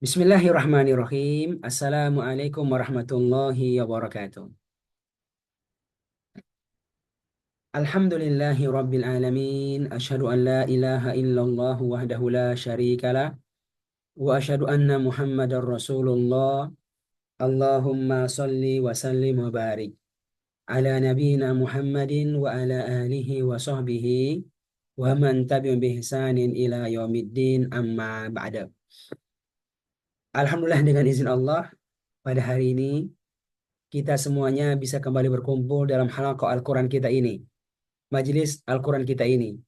Bismillahirrahmanirrahim. Assalamualaikum warahmatullahi wabarakatuh. Alhamdulillahi rabbil alamin. Asyhadu an la ilaha illallah wahdahu la syarikalah. Wa asyhadu anna muhammadar rasulullah. Allahumma salli wa sallim wa barik. Ala nabina Muhammadin wa ala alihi wa sahbihi. Wa man tabi'un bi ihsanin ila yaumiddin amma ba'da. Alhamdulillah dengan izin Allah pada hari ini kita semuanya bisa kembali berkumpul dalam halaqah Al-Quran kita ini, majelis Al-Quran kita ini,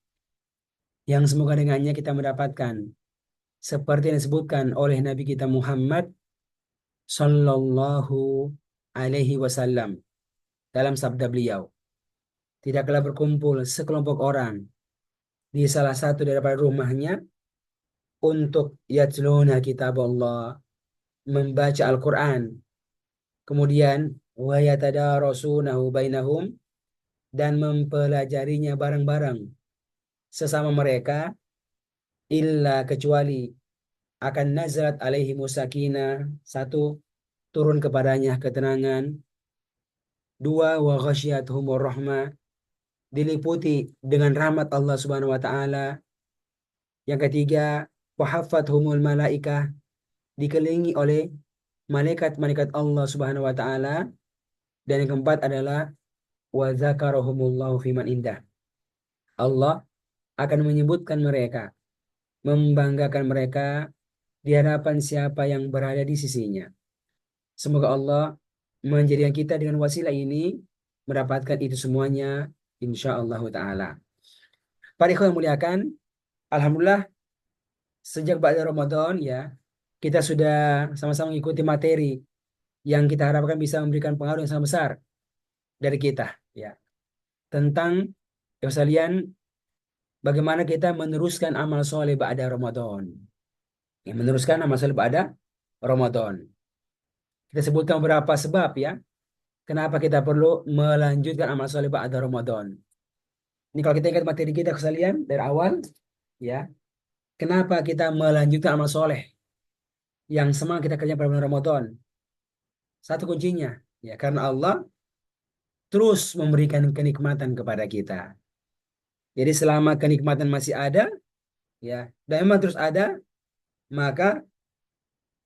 yang semoga dengannya kita mendapatkan seperti yang disebutkan oleh Nabi kita Muhammad Sallallahu Alaihi Wasallam dalam sabda beliau, tidaklah berkumpul sekelompok orang di salah satu daripada rumahnya untuk yatluna kitab Allah, membaca Al-Quran, kemudian wa yatadarasunahu bainahum, dan mempelajarinya bareng-bareng sesama mereka, illa kecuali akan nazalat alaihi musakinah, satu, turun kepadanya ketenangan, dua, wa ghasyiyatuhumur rahmah, diliputi dengan rahmat Allah Subhanahu wa taala, yang ketiga, wa haffathumul malaikah, dikelilingi oleh malaikat-malaikat Allah Subhanahu wa taala, dan yang keempat adalah wa dzakarahumullahu fiman indah, Allah akan menyebutkan mereka, membanggakan mereka di hadapan siapa yang berada di sisinya. Semoga Allah menjadikan kita dengan wasilah ini mendapatkan itu semuanya, insya Allah Ta'ala. Para ikhwan yang muliakan, Alhamdulillah sejak ba'da Ramadan ya, kita sudah sama-sama mengikuti materi yang kita harapkan bisa memberikan pengaruh yang sangat besar dari kita ya, tentang ya sekalian, bagaimana kita meneruskan amal soleh ba'da Ramadan. Ya, meneruskan amal soleh ba'da Ramadan. Kita sebutkan beberapa sebab ya, kenapa kita perlu melanjutkan amal soleh ba'da Ramadan. Ini kalau kita ingat materi kita sekalian dari awal, ya, kenapa kita melanjutkan amal soleh yang semang kita kerjakan pada bulan Ramadan? Satu kuncinya, ya, karena Allah terus memberikan kenikmatan kepada kita. Jadi selama kenikmatan masih ada, ya, dan memang terus ada, maka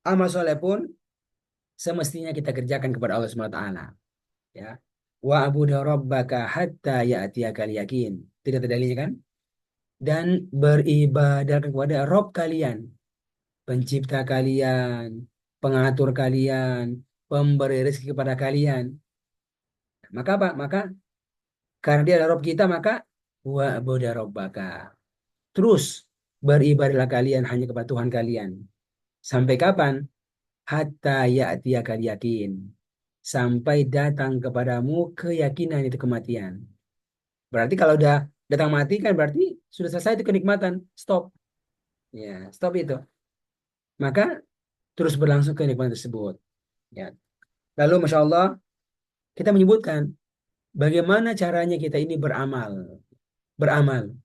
amal soleh pun semestinya kita kerjakan kepada Allah Subhanahu wa taala. Ya. Wa abudu rabbaka hatta ya'tiyakal yakin. Tidak ada dalilnya kan? Dan beribadah kepada Rob kalian, pencipta kalian, pengatur kalian, pemberi rezeki kepada kalian. Maka apa? Maka karena dia adalah Rob kita, maka wa abudu rabbaka. Terus beribadahlah kalian hanya kepada Tuhan kalian. Sampai kapan? Hatta ya'tiyakal yakin. Sampai datang kepadamu keyakinan, itu kematian. Berarti kalau udah datang mati kan berarti sudah selesai itu kenikmatan. Stop. Ya, stop itu. Maka terus berlangsung kenikmatan tersebut. Ya. Lalu Masya Allah kita menyebutkan bagaimana caranya kita ini beramal. Beramal.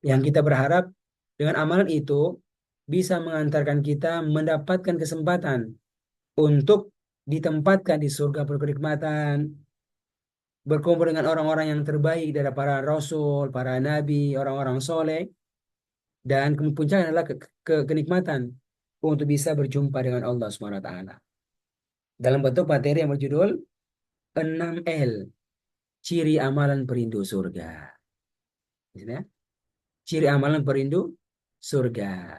Yang kita berharap dengan amalan itu bisa mengantarkan kita mendapatkan kesempatan untuk ditempatkan di surga penuh kenikmatan, berkumpul dengan orang-orang yang terbaik dari para rasul, para nabi, orang-orang soleh, dan puncaknya adalah kenikmatan untuk bisa berjumpa dengan Allah Subhanahu wa taala. Dalam bentuk materi yang berjudul 6L, ciri amalan perindu surga. Ya, ciri amalan perindu surga.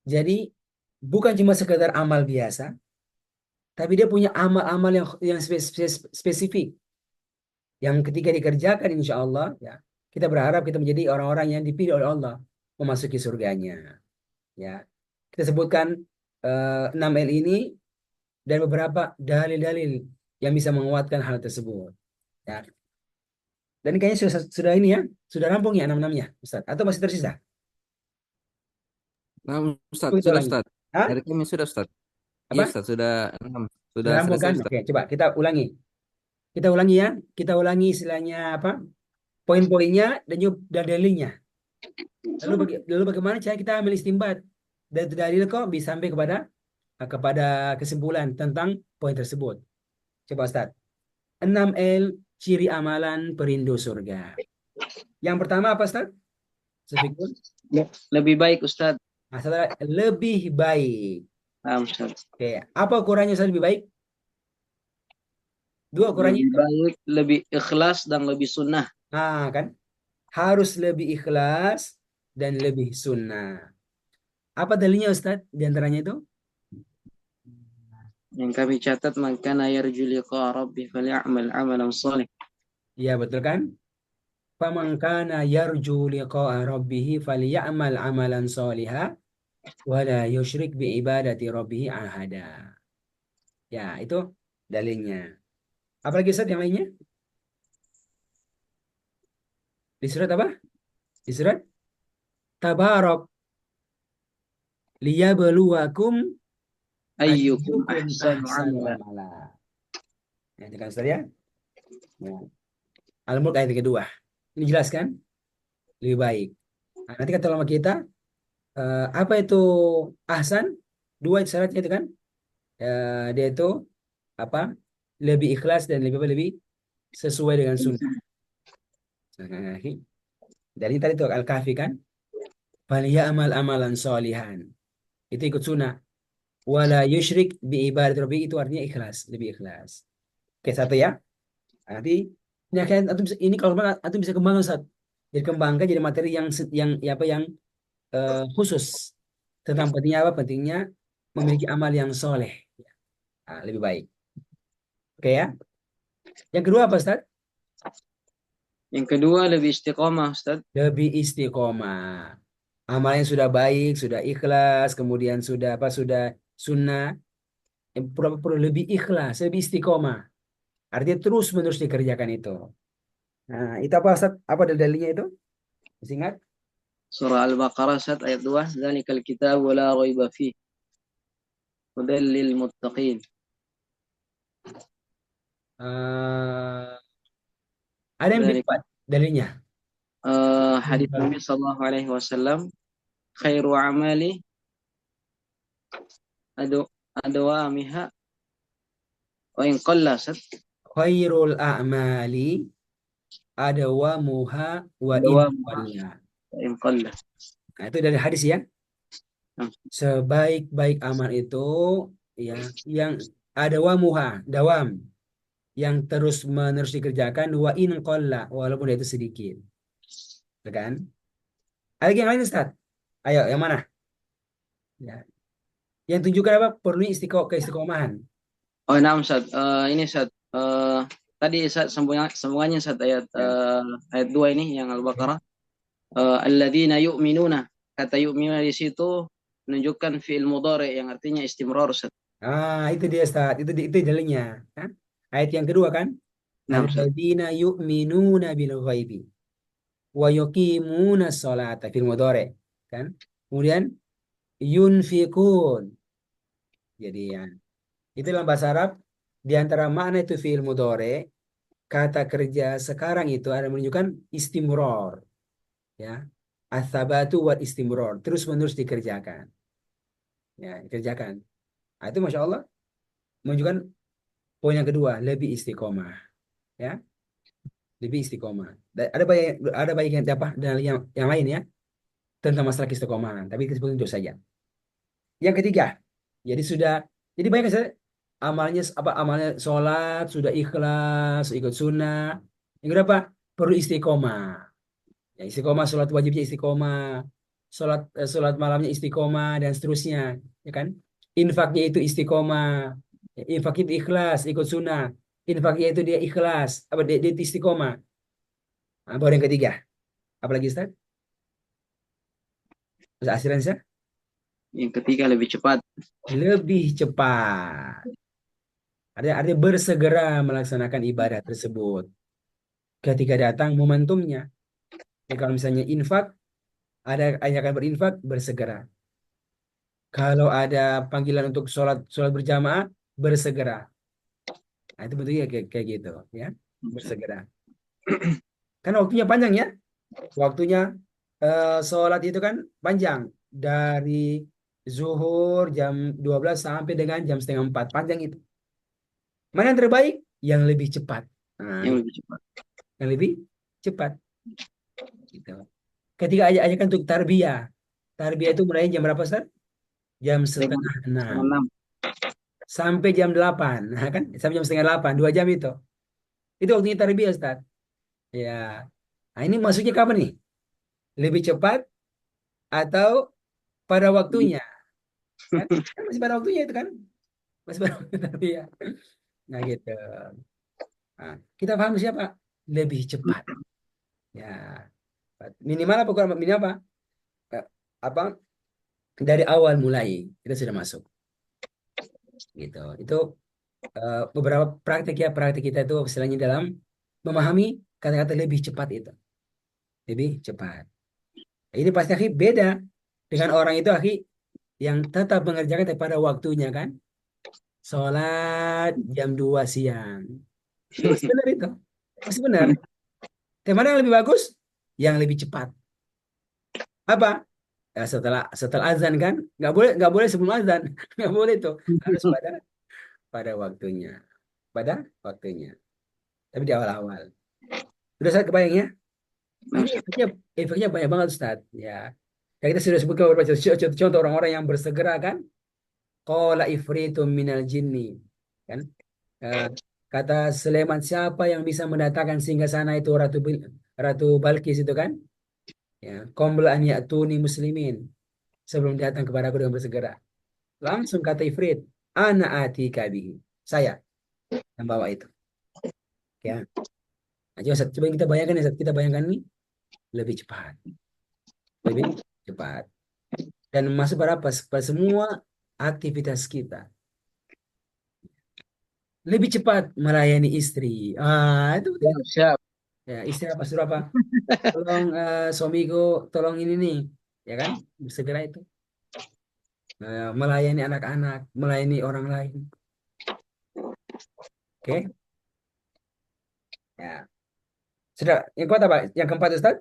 Jadi bukan cuma sekedar amal biasa, tapi dia punya amal-amal yang spesifik, yang ketika dikerjakan insya Allah ya, kita berharap kita menjadi orang-orang yang dipilih oleh Allah memasuki surganya. Ya, kita sebutkan 6L ini dan beberapa dalil-dalil yang bisa menguatkan hal tersebut. Ya. Dan ini kayaknya sudah ini ya, sudah rampung ya 6-6-nya, Ustaz. Atau masih tersisa? Nah, Ustaz, Kita sudah ulangi. Ustaz. Hah? Dari kami sudah Ustaz. Iya Apa? Ustaz, sudah 6. Sudah Sudah rampung selesai kan? Ustaz. Oke, coba kita ulangi. Kita ulangi ya. Kita ulangi istilahnya apa? Poin-poinnya dan juga dalilnya. Lalu bagaimana cara kita ambil istimbat? Dan itu dalil kok bisa sampai kepada kesimpulan tentang poin tersebut. Coba Ustaz. 6L ciri amalan perindu surga. Yang pertama apa Ustaz? Sefikun. Lebih baik Ustadz. Nah, saudara, lebih baik. Paham Ustadz. Oke, apa ukurannya Ustaz lebih baik? Dua ukurannya Lebih itu. baik, lebih ikhlas dan lebih sunnah. Nah, kan? Harus lebih ikhlas dan lebih sunnah. Apa dalilnya Ustaz di antaranya itu? Yang kami catat, man kana yarju liqa rabbih falyamal amalan salih. Iya, betul kan? Faman kana yarju liqa'a rabbih falyamal amalan sholiha wala yusyrik bi ibadati rabbih ahada. Ya, itu dalilnya. Apalagi Ustaz yang lainnya? Di surat apa? Di surat Tabarok liyabluwakum Ayyukum ayyukum ahsanu ahsanu amala. amala. Ya, itu kan Ustaz ya. Ya. Al-Mulk ayat yang kedua. Ini jelas kan? Lebih baik. Nah, nanti kata ulama kita, apa itu ahsan? Dua syaratnya itu kan? Dia itu apa? Lebih ikhlas dan lebih sesuai dengan sunnah. Nah, dari tadi itu Al-Kahfi kan? Falyamal amalan solihan. Itu ikut sunnah. Wala yusyrik bi ibadat rabbi itu artinya ikhlas, lebih ikhlas. Oke, satu ya. Nanti ini akan ini kalau antum bisa kembangkan Ustaz. Jadi kembangkan jadi materi yang ya apa yang khusus tentang pentingnya apa? Pentingnya memiliki amal yang soleh. Nah, lebih baik. Oke ya. Yang kedua apa Ustaz? Yang kedua, lebih istiqomah Ustadz. Lebih istiqomah. Amalnya sudah baik, sudah ikhlas, kemudian sudah apa? Sudah sunnah. Perlu lebih ikhlas, lebih istiqomah. Artinya terus menerus dikerjakan itu. Nah, itu apa Ustaz? Apa dalilnya itu? Masih ingat? Surah Al-Baqarah Ustadz ayat 2. Dzalikal kitab wa la raiba fih. Hudal lil muttaqin. Eh, ada yang Dari lebih dalilnya. hadis Nabi sallallahu alaihi wasallam, khairu amali adu adwamiha wa in qalla Ustadz. Khairul a'mali adawamuha wa in Adwamuha qalla. wa in qalla. Nah, itu dari hadis ya. Sebaik-baik amal itu ya yang adawamuha, dawam yang terus menerus dikerjakan wa in qalla walaupun itu sedikit. Ya kan? Ada lagi yang lain Ustaz? Ayo, yang mana? Ya. Yang tunjukkan apa? Perlu keistiqomahan. Oh, nah, Ustaz. Ini Ustaz. Tadi Ustaz sambungannya Ustaz Ya. ayat 2 ini yang Al-Baqarah. Alladzina yu'minuna. Kata yu'minuna di situ menunjukkan fi'il mudhari yang artinya istimrar Ustaz. Ah, itu dia Ustaz. Itu dalilnya. Kan? Ayat yang kedua kan? Nah, Ustaz. Alladzina yu'minuna bil ghaibi wa yuqimuna sholata fil mudhari. Kan? Kemudian yunfikun. Jadi ya, itu dalam bahasa Arab di antara makna itu fi'il mudhari, kata kerja sekarang itu ada menunjukkan istimror, ya. Ats-tsabatu wal istimror, terus menerus dikerjakan. Ya, dikerjakan. Nah, itu Masya Allah menunjukkan poin yang kedua, lebih istiqomah, ya, lebih istiqomah. Ada banyak yang apa dan yang lain ya tentang masalah istiqomahan, tapi kita sebut itu saja. Yang ketiga, jadi jadi banyak kan, amalnya apa amalnya sholat sudah ikhlas, ikut sunnah. Yang berapa? Perlu istiqomah. Ya, istiqomah sholat wajibnya istiqomah, sholat malamnya istiqomah dan seterusnya, ya kan? Infaknya itu istiqomah, ya, infak itu ikhlas, ikut sunnah. Infaknya itu dia ikhlas, apa dia istiqomah. Nah, baru yang ketiga, apalagi Ustaz? Ustaz Asyiransyah? Yang ketiga, lebih cepat. Lebih cepat. Artinya bersegera melaksanakan ibadah tersebut. Ketika datang momentumnya. Ya, kalau misalnya infak, ada yang akan berinfak, bersegera. Kalau ada panggilan untuk sholat berjamaah, bersegera. Nah, itu bentuknya kayak gitu, ya, bersegera. Kan waktunya panjang ya, waktunya sholat itu kan panjang dari Zuhur jam 12 sampai dengan jam setengah 4. Panjang itu. Mana yang terbaik? Yang lebih cepat. Nah, Yang lebih cepat. yang lebih cepat. Gitu. Ketika ajakan untuk tarbiyah. Tarbiyah itu mulai jam berapa, Ustaz? Jam Setengah setengah 6 setengah 6. sampai jam 8. Nah, kan? Sampai jam setengah 8. 2 jam itu. Itu waktunya tarbiyah, Ustaz. Ya. Nah, ini masuknya kapan nih? Lebih cepat atau pada waktunya? Kan? Kan masih pada waktunya itu kan? Masih pada waktunya tarbiyah. Nah, gitu. Nah, kita paham siapa? Lebih cepat. Ya. Minimal apa kurang minimal apa? Eh, Apa? Dari awal mulai kita sudah masuk. Gitu. Itu beberapa praktik ya, praktik kita itu istilahnya dalam memahami kata-kata lebih cepat itu. Lebih cepat. Ini pasti akhi beda dengan orang itu akhi yang tetap mengerjakan pada waktunya kan. Sholat jam 2 siang. Itu masih benar itu. Masih benar. Tapi mana yang lebih bagus? Yang lebih cepat. Apa? Ya, setelah azan kan? Nggak boleh sebelum azan. Nggak boleh itu. Harus pada waktunya. Pada waktunya. Tapi di awal-awal. Sudah saya kebayang ya? Nah, Ini Ustaz. efeknya banyak banget Ustaz. Ya. Ya kita sudah sebutkan beberapa contoh orang-orang yang bersegera kan. Qala ifritum minal jinni. Kan? Eh, Kata Sulaiman siapa yang bisa mendatangkan singgah sana itu Ratu Balkis itu kan? Ya, qabla an ya'tuni muslimin. Sebelum datang kepada aku dengan bersegera. Langsung kata Ifrit, ana atika bihi. Saya yang bawa itu. Ya. Nah, coba kita bayangkan ya, kita bayangkan nih lebih cepat. Lebih cepat. Dan masuk pada apa? Pada semua aktivitas kita. Lebih cepat melayani istri. Itu Ya, betul. siap. Ya, istri apa suruh apa? Tolong suamiku, tolong ini nih. Ya kan? Segera itu. Melayani anak-anak, melayani orang lain. Oke? Ya. Sudah, yang kuat apa? Yang keempat Ustaz?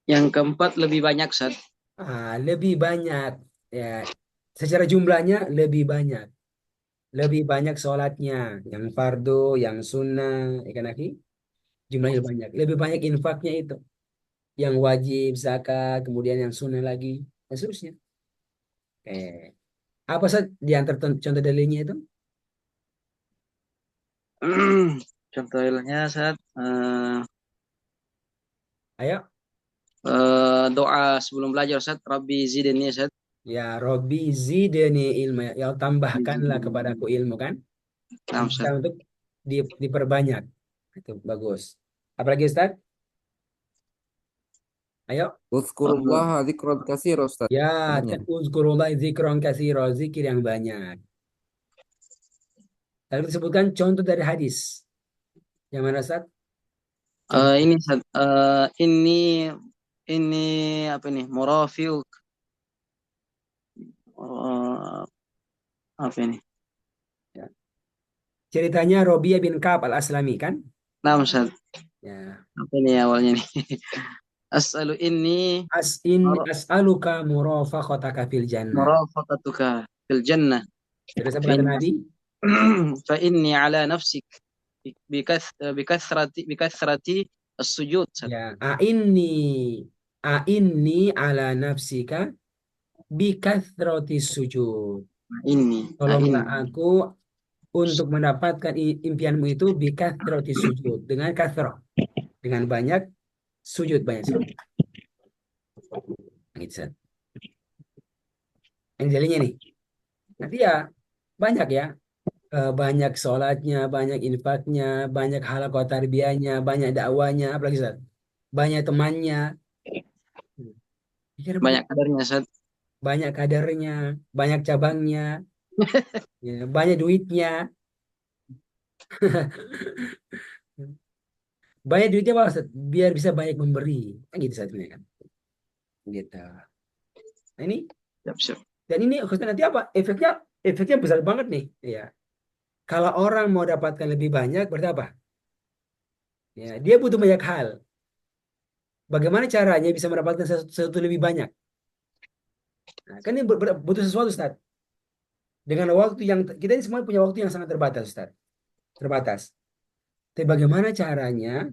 Yang keempat lebih banyak, Ustaz. Lebih banyak. Ya, secara jumlahnya lebih banyak. Lebih banyak sholatnya. Yang fardu, yang sunnah. Ya kan, Aki? Jumlahnya lebih banyak. Lebih banyak infaknya itu. Yang wajib, zakat, kemudian yang sunnah lagi. Dan seterusnya. Apa Ustaz di antara contoh dalilnya itu? Contoh realnya, Ustaz. Ayo. Doa sebelum belajar, Ustaz. Rabbi zidni, Ustaz. Ya, Robbi zidni ilmu. Ya, tambahkanlah kepadaku ilmu kan. Nah, Bisa Ustaz. untuk diperbanyak. Itu bagus. Apalagi Ustaz? Ayo. Eh, Uzkurullaha dzikran katsira, Ustaz. Ya, Banyak. uzkurullah zikron katsiro, zikir yang banyak. Tadi disebutkan contoh dari hadis. Yang mana Ustaz? Contoh. ini, Ustaz. Ini apa nih? Murafiq. Eh, apa ini? Ya. Ceritanya Robiah bin Ka'ab al-Aslami kan? Nah, Ustaz. Ya. Apa ini awalnya nih? As'alu inni As'aluka murafaqataka fil jannah. مرافقتك في الجنة Terus apa kata فإن Nabi? فإني على نفسك بكثرة السجود. Ya, a'inni ala nafsika bikathroti sujud. Tolonglah Ini aku untuk mendapatkan impianmu itu bikathroti sujud. Dengan kathroh. Dengan banyak sujud, banyak sujud. Gitu, Ustaz. Yang jadinya nih. Nanti ya banyak ya. Banyak sholatnya, banyak infaknya, banyak halaqah tarbiyahnya, banyak dakwanya, apalagi Ustaz? Banyak temannya. Pikir banyak begitu. kadarnya, Ustaz. Banyak kadernya, banyak cabangnya, ya, banyak duitnya. Banyak duitnya Pak Ustaz, biar bisa banyak memberi. Kan gitu satunya kan. Gitu. Nah, ini Siap, siap. dan ini Ustaz nanti apa? Efeknya besar banget nih. Ya. Kalau orang mau dapatkan lebih banyak berarti apa? Ya, dia butuh banyak hal. Bagaimana caranya bisa mendapatkan sesuatu lebih banyak? Nah, kan ini butuh sesuatu, Ustaz. Dengan waktu yang kita ini semua punya waktu yang sangat terbatas, Ustaz. Terbatas. Tapi bagaimana caranya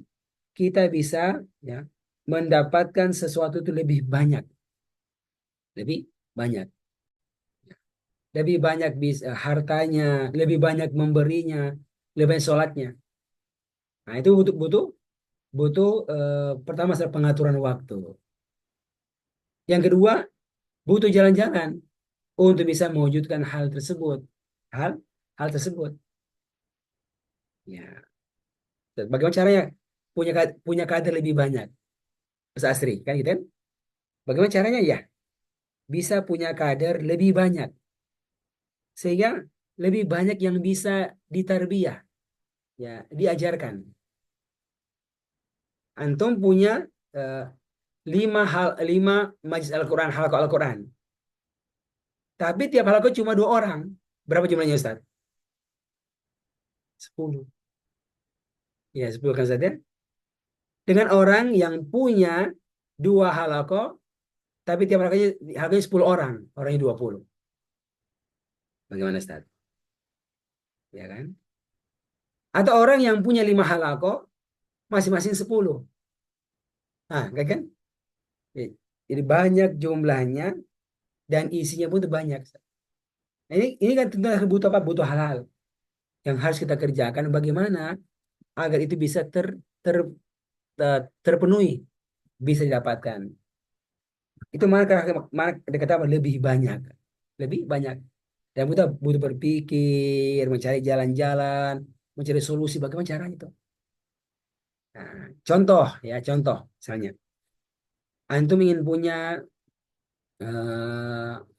kita bisa ya mendapatkan sesuatu itu lebih banyak, lebih banyak, lebih banyak bisa hartanya, lebih banyak memberinya, lebih banyak sholatnya. Nah, itu butuh butuh butuh pertama adalah pengaturan waktu. Yang kedua, butuh jalan-jalan untuk bisa mewujudkan hal tersebut. Hal hal tersebut. Ya. Dan bagaimana caranya punya kader lebih banyak? Mas Asri, kan gitu kan? Bagaimana caranya ya? Bisa punya kader lebih banyak sehingga lebih banyak yang bisa ditarbiyah, ya, diajarkan. Antum punya eh, lima majlis Al-Quran, halaqah Al-Quran. Tapi tiap halaqah cuma 2 orang. Berapa jumlahnya Ustaz? 10. Ya, 10 kan Ustaz ya? Dengan orang yang punya 2 halaqah, tapi tiap halaqahnya 10 orang. Orangnya 20. Bagaimana Ustaz? Ya kan? Atau orang yang punya 5 halaqah, masing-masing 10. Nah, kan? Jadi banyak jumlahnya dan isinya pun itu banyak. Nah, ini kan tentu butuh apa? Butuh hal-hal yang harus kita kerjakan. Bagaimana agar itu bisa terpenuhi, bisa didapatkan. Itu mana dikata apa? Lebih banyak, lebih banyak. Dan butuh butuh berpikir, mencari jalan-jalan, mencari solusi. Bagaimana caranya itu? Nah, contoh ya, contoh misalnya, antum ingin punya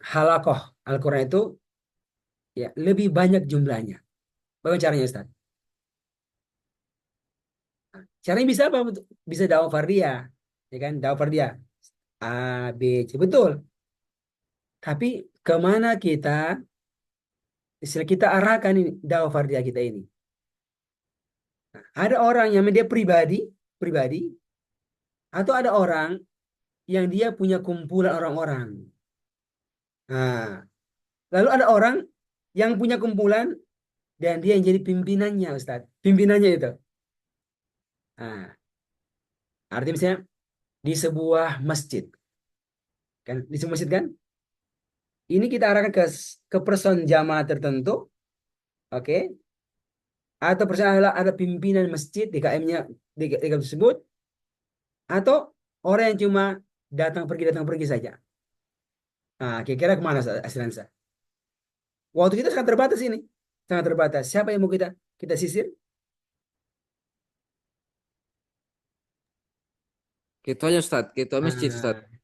halakoh Al-Quran itu ya lebih banyak jumlahnya. Bagaimana caranya Ustaz? Caranya bisa apa? Bisa dakwah fardiyah, ya kan? Dakwah fardiyah A, B, C, betul. Tapi kemana istilah kita arahkan ini dakwah fardiyah kita ini? Ada orang yang dia pribadi, pribadi, atau ada orang yang dia punya kumpulan orang-orang. Nah, lalu ada orang yang punya kumpulan dan dia yang jadi pimpinannya, Ustaz. Pimpinannya itu. Nah, artinya misalnya di sebuah masjid, kan? Di sebuah masjid kan? Ini kita arahkan ke person jamaah tertentu, oke? Atau person ada pimpinan masjid di KM-nya di KM tersebut, atau orang yang cuma datang pergi saja. Nah, kira-kira kemana Aslansa? Waktu kita sangat terbatas ini, sangat terbatas. Siapa yang mau kita sisir? Ketuanya Ustaz, ketua masjid Ustaz. Nah,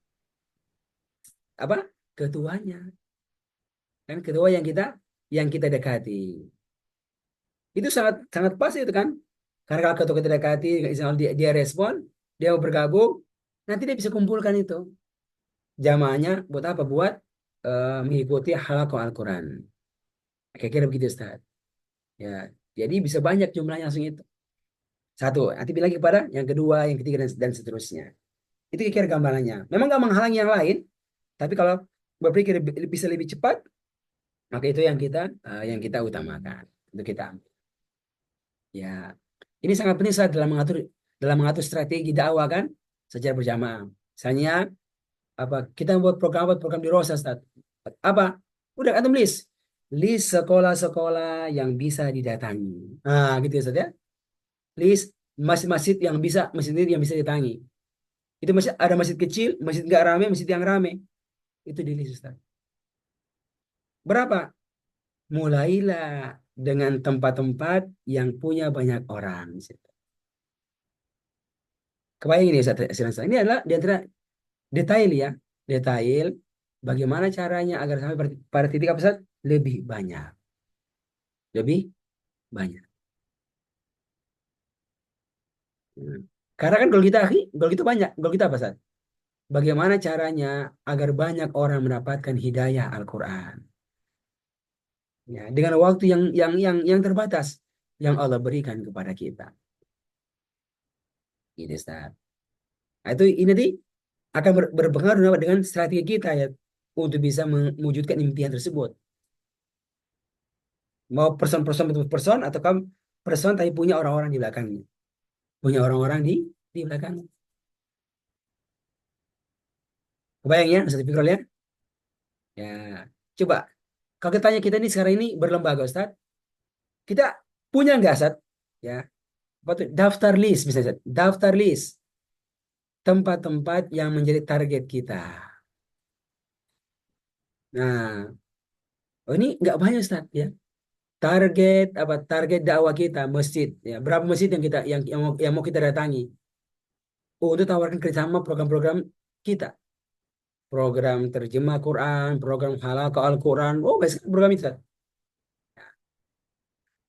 apa? Ketuanya, kan ketua yang kita dekati. Itu sangat sangat pas itu kan? Karena kalau ketua kita dekati, misalnya dia respon, dia mau bergabung, nanti dia bisa kumpulkan itu jamaahnya buat apa? Buat mengikuti halaqah Al-Quran. Kira-kira begitu Ustaz. Ya, jadi bisa banyak jumlahnya langsung itu. Satu, nanti bilang lagi kepada yang kedua, yang ketiga dan seterusnya. Itu kira-kira gambarannya. Memang nggak menghalangi yang lain, tapi kalau berpikir bisa lebih cepat, maka itu yang kita utamakan untuk kita ambil. Ya, ini sangat penting Ustaz dalam mengatur strategi dakwah kan secara berjamaah. Misalnya apa kita buat program di Rosa Ustaz. Apa? Udah antum list sekolah-sekolah yang bisa didatangi. Nah, gitu ya Ustaz ya. List masjid-masjid yang bisa didatangi. Itu masih ada masjid kecil, masjid nggak rame, masjid yang rame. Itu di list Ustaz. Berapa? Mulailah dengan tempat-tempat yang punya banyak orang. Kebayang ini Ustaz Silakan. Ini adalah di antara detail ya, detail bagaimana caranya agar sampai pada titik apa Ustaz? Lebih banyak, lebih banyak. Hmm. Karena kan goal kita banyak, goal kita apa Ustaz? Bagaimana caranya agar banyak orang mendapatkan hidayah Al-Quran? Ya, dengan waktu yang terbatas yang Allah berikan kepada kita. Ini Ustaz. Nah, itu ini nanti akan berpengaruh dengan strategi kita ya. untuk bisa mewujudkan impian tersebut. Mau person-person betul person atau kamu person tapi punya orang-orang di belakangnya. Punya orang-orang di belakangnya. Kebayang ya, Ustaz Fikrul ya? Ya, coba. Kalau kita tanya kita ini sekarang ini berlembaga Ustaz, kita punya nggak Ustaz? Ya, apa tuh? Daftar list misalnya, Ustaz. Daftar list tempat-tempat yang menjadi target kita. Nah, oh ini nggak banyak Ustaz ya. Target apa? Target dakwah kita masjid ya. Berapa masjid yang kita yang mau kita datangi untuk tawarkan kerjasama program-program kita. Program terjemah Quran, program halal ke Al-Quran. Oh, banyak sekali program itu, Ustaz.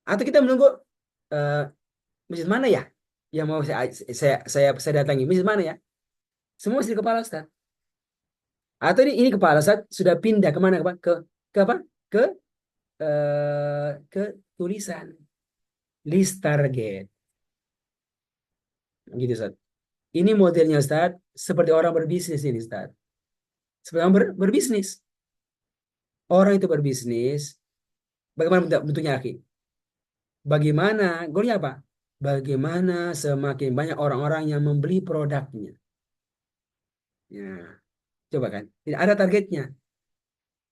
Atau kita menunggu eh, masjid mana ya yang mau saya datangi? Masjid mana ya? Semua masjid kepala Ustaz. Atau ini kepala Ustaz sudah pindah kemana? Ke apa? Ke ke tulisan list target. Gitu Ustaz. Ini modelnya Ustaz seperti orang berbisnis ini Ustaz. Seperti orang berbisnis. Orang itu berbisnis. Bagaimana bentuknya akhi? Bagaimana? Goalnya apa? Bagaimana semakin banyak orang-orang yang membeli produknya. Ya, coba kan. Tidak ada targetnya.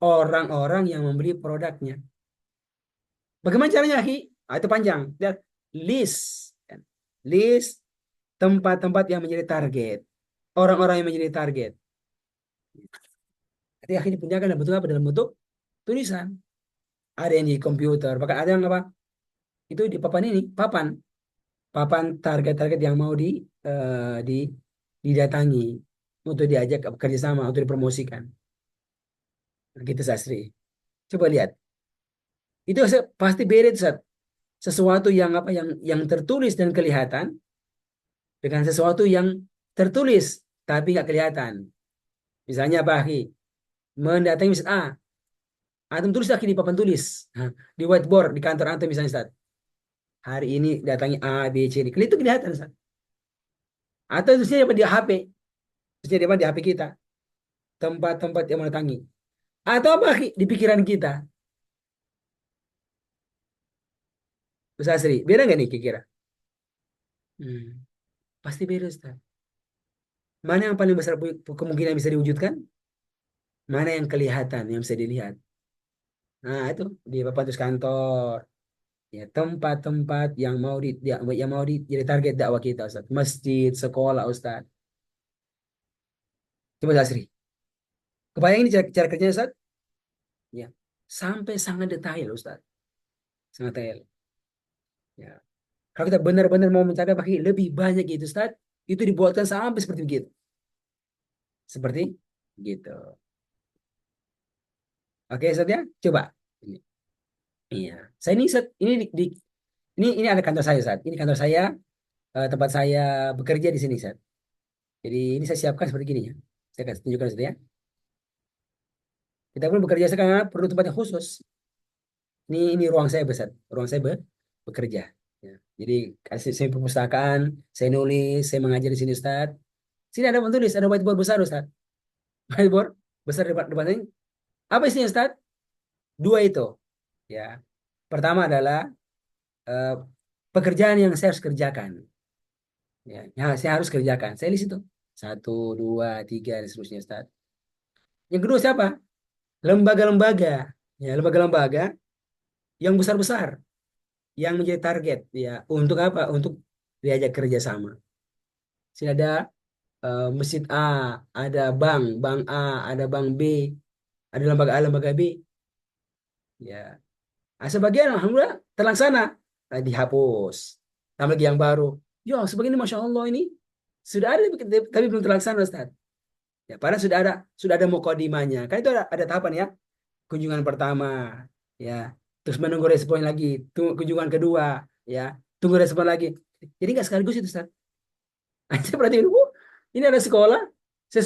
Orang-orang yang membeli produknya. Bagaimana caranya, Aki? Ah, itu panjang. Lihat. List. Kan. List tempat-tempat yang menjadi target. Orang-orang yang menjadi target. Nanti Aki dipunyakan dalam bentuk apa? Dalam bentuk tulisan. Ada yang di komputer. Bahkan ada yang apa? Itu di papan ini. Papan. Papan target-target yang mau di didatangi untuk diajak kerjasama untuk dipromosikan. Nah, gitu Sastri. Coba lihat. Itu pasti beda Ustaz. Sesuatu yang apa yang tertulis dan kelihatan dengan sesuatu yang tertulis tapi nggak kelihatan. Misalnya apa Akhi? Mendatangi Ustaz A. Antum tulis Akhi di papan tulis. Nah, di whiteboard di kantor antum misalnya Ustaz. Hari ini datangi A, B, C, D. Itu kelihatan Ustaz. Atau tulisnya apa di HP. Tulisnya di apa di HP kita. Tempat-tempat yang mendatangi. Atau apa Akhi? Di pikiran kita. Ustaz Asri, beda nggak nih kira-kira? Hmm, pasti beda Ustaz. Mana yang paling besar kemungkinan bisa diwujudkan? Mana yang kelihatan, yang bisa dilihat? Nah, itu di papan tulis kantor. Ya, tempat-tempat yang mau yang mau jadi target dakwah kita, Ustaz. Masjid, sekolah, Ustaz. Coba Ustaz Asri. Kebayang ini cara kerjanya, Ustaz? Ya. Sampai sangat detail, Ustaz. Sangat detail. Ya. Kalau kita benar-benar mau mencari bagi lebih banyak gitu, Ustaz, itu dibuatkan sampai seperti begitu. Seperti gitu. Oke, Ustaz ya. Coba. Ini. Iya. Saya ini Ustaz, ini ada kantor saya, Ustaz. Ini kantor saya, tempat saya bekerja di sini, Ustaz. Jadi ini saya siapkan seperti gini ya. Saya akan tunjukkan Ustaz ya. Kita pun bekerja sekarang perlu tempat yang khusus. Ini ruang saya besar, ruang saya bekerja. Ya. Jadi kasih saya perpustakaan, saya nulis, saya mengajar di sini Ustaz. Sini ada tulis, ada whiteboard besar Ustaz. Whiteboard besar di depan ini. Apa isinya Ustaz? Dua itu. Ya. Pertama adalah eh, pekerjaan yang saya harus kerjakan. Ya, yang saya harus kerjakan. Saya di situ. Satu, dua, tiga, dan seterusnya Ustaz. Yang kedua siapa? Lembaga-lembaga. Ya, lembaga-lembaga yang besar-besar. Yang menjadi target. Ya, untuk apa? Untuk diajak kerjasama. Sini ada Masjid A, ada bank A, ada bank B, ada lembaga A, lembaga B. Ya, nah, sebagian alhamdulillah terlaksana. Nah, dihapus. Tambah lagi yang baru. Ya, sebagian ini Masya Allah ini sudah ada tapi belum terlaksana Ustaz. Ya, padahal sudah ada mukadimahnya. Kan itu ada tahapan ya. Kunjungan pertama, ya. Terus menunggu respon lagi, kunjungan kedua, ya. Tunggu respon lagi. Jadi nggak sekaligus itu Ustaz. Saya perhatiin, ini ada sekolah, saya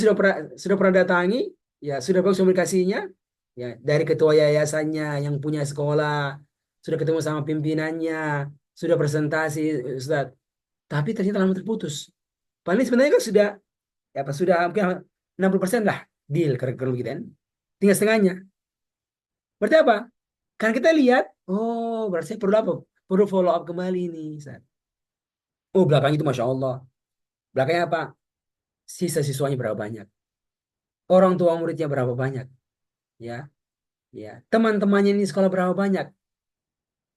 sudah pernah datangi, ya sudah bagus komunikasinya, ya dari ketua yayasannya yang punya sekolah, sudah ketemu sama pimpinannya, sudah presentasi, Ustaz. Tapi ternyata lama terputus. Paling sebenarnya kan sudah, ya apa sudah mungkin 60% lah deal kalau gitu kan. tinggal setengahnya. Berarti apa? Kan kita lihat, oh berarti saya perlu apa? Perlu follow up kembali nih, Ustaz. Oh belakang itu Masya Allah. Belakangnya apa? Sisa siswanya berapa banyak? Orang tua muridnya berapa banyak? Ya, ya. Teman-temannya ini sekolah berapa banyak?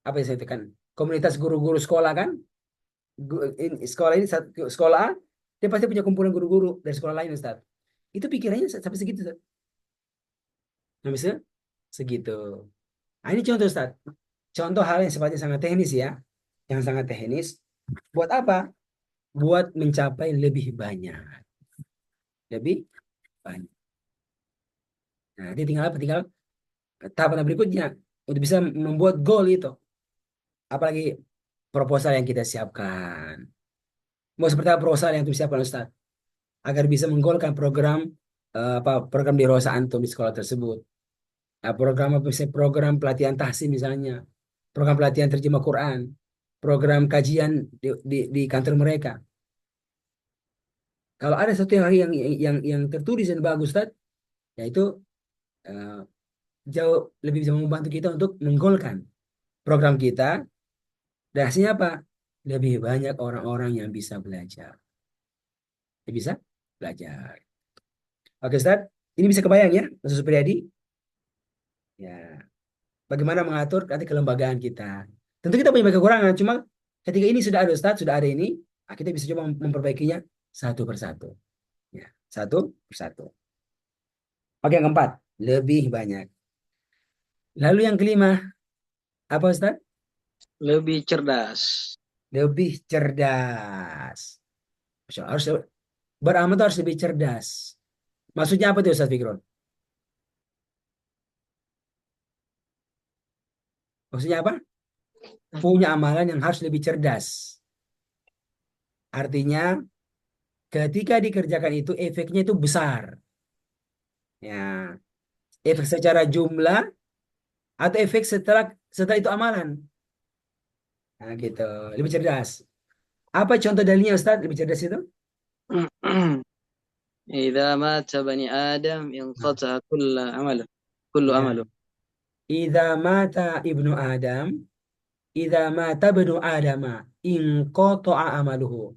Apa yang saya tekan? Komunitas guru-guru sekolah kan? Sekolah ini sekolah A, dia pasti punya kumpulan guru-guru dari sekolah lain, Ustaz. Itu pikirannya sampai segitu, Ustaz. Nah, bisa segitu. Nah, ini contoh, Ustaz. Contoh hal yang sifatnya sangat teknis ya. Yang sangat teknis. Buat apa? Buat mencapai lebih banyak. Lebih banyak. Nah, ini tinggal apa? Tinggal tahapan berikutnya. Untuk bisa membuat goal itu. Apalagi proposal yang kita siapkan. Mau seperti apa proposal yang kita siapkan, Ustaz? Agar bisa menggolkan program program di Rosa Antum di sekolah tersebut. Nah, program apa misalnya program pelatihan tahsin misalnya, program pelatihan terjemah Quran, program kajian di kantor mereka. Kalau ada satu yang tertulis dan bagus, Ustaz, yaitu eh, jauh lebih bisa membantu kita untuk menggolkan program kita. Dan hasilnya apa? Lebih banyak orang-orang yang bisa belajar. Yang bisa belajar. Oke, Ustaz. Ini bisa kebayang ya, Ustaz Supriyadi? Ya, bagaimana mengatur nanti kelembagaan kita. Tentu kita punya banyak kekurangan, cuma ketika ini sudah ada Ustaz, sudah ada ini, kita bisa coba memperbaikinya satu persatu. Ya, satu persatu. Oke, yang keempat, lebih banyak. Lalu yang kelima, apa Ustaz? Lebih cerdas. Lebih cerdas. Masya Allah, harus beramal itu harus lebih cerdas. Maksudnya apa tuh Ustaz Fikron? Maksudnya apa? Punya amalan yang harus lebih cerdas. Artinya, ketika dikerjakan itu efeknya itu besar. Ya, efek secara jumlah atau efek setelah setelah itu amalan. Nah, gitu. Lebih cerdas. Apa contoh dalilnya Ustaz? Lebih cerdas itu? إذا مات بني آدم Nah, انقطع كل عمله كل ya. عمله. Idza mata ibnu Adam, idza mata ibnu Adama, inqata'a amaluhu.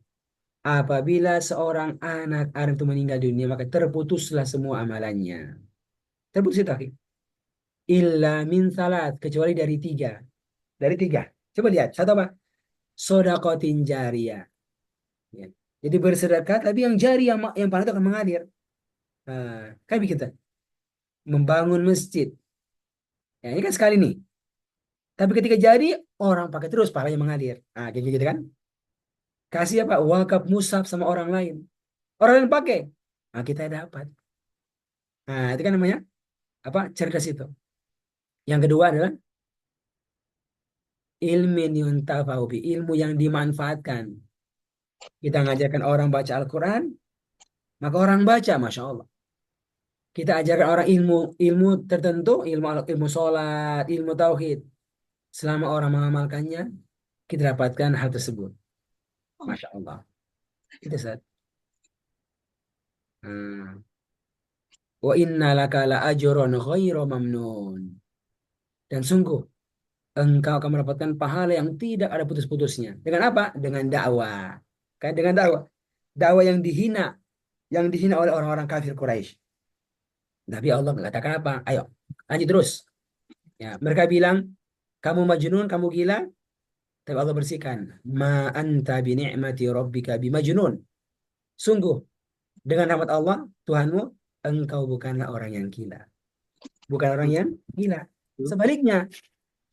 Apabila seorang anak Adam itu meninggal dunia, maka terputuslah semua amalannya. Terputus itu, akhi. Illa min salat, kecuali dari tiga. Dari tiga. Coba lihat. Satu apa? Sodakotin jariyah. Ya. Jadi bersedekah, tapi yang jari yang pahala itu akan mengalir. Kan begitu. Membangun masjid. Ya, ini kan sekali nih. Tapi ketika jadi, orang pakai terus, pahalanya mengalir. Nah, kayak gitu kan. Kasih apa? Wakaf musaf sama orang lain. Orang lain pakai. Nah, kita dapat. Nah, itu kan namanya apa? Cerdas itu. Yang kedua adalah ilmin yuntafa'u bi, ilmu yang dimanfaatkan. Kita ngajarkan orang baca Al-Quran, maka orang baca, Masya Allah. Kita ajarkan orang ilmu tertentu, ilmu sholat, ilmu tauhid. Selama orang mengamalkannya, kita dapatkan hal tersebut. Masya Allah. Itu saat. Wa inna laka la ajron ghairu mamnun. Dan sungguh, engkau akan mendapatkan pahala yang tidak ada putus-putusnya. Dengan apa? Dengan dakwah. Kan dengan dakwah. Dakwah yang dihina oleh orang-orang kafir Quraisy. Tapi Allah mengatakan apa? Ayo, lanjut terus. Ya, mereka bilang, kamu majnun, kamu gila. Tapi Allah bersihkan. Ma anta bi ni'mati rabbika bi majnun. Sungguh, dengan rahmat Allah, Tuhanmu, engkau bukanlah orang yang gila. Bukan orang yang gila. Sebaliknya,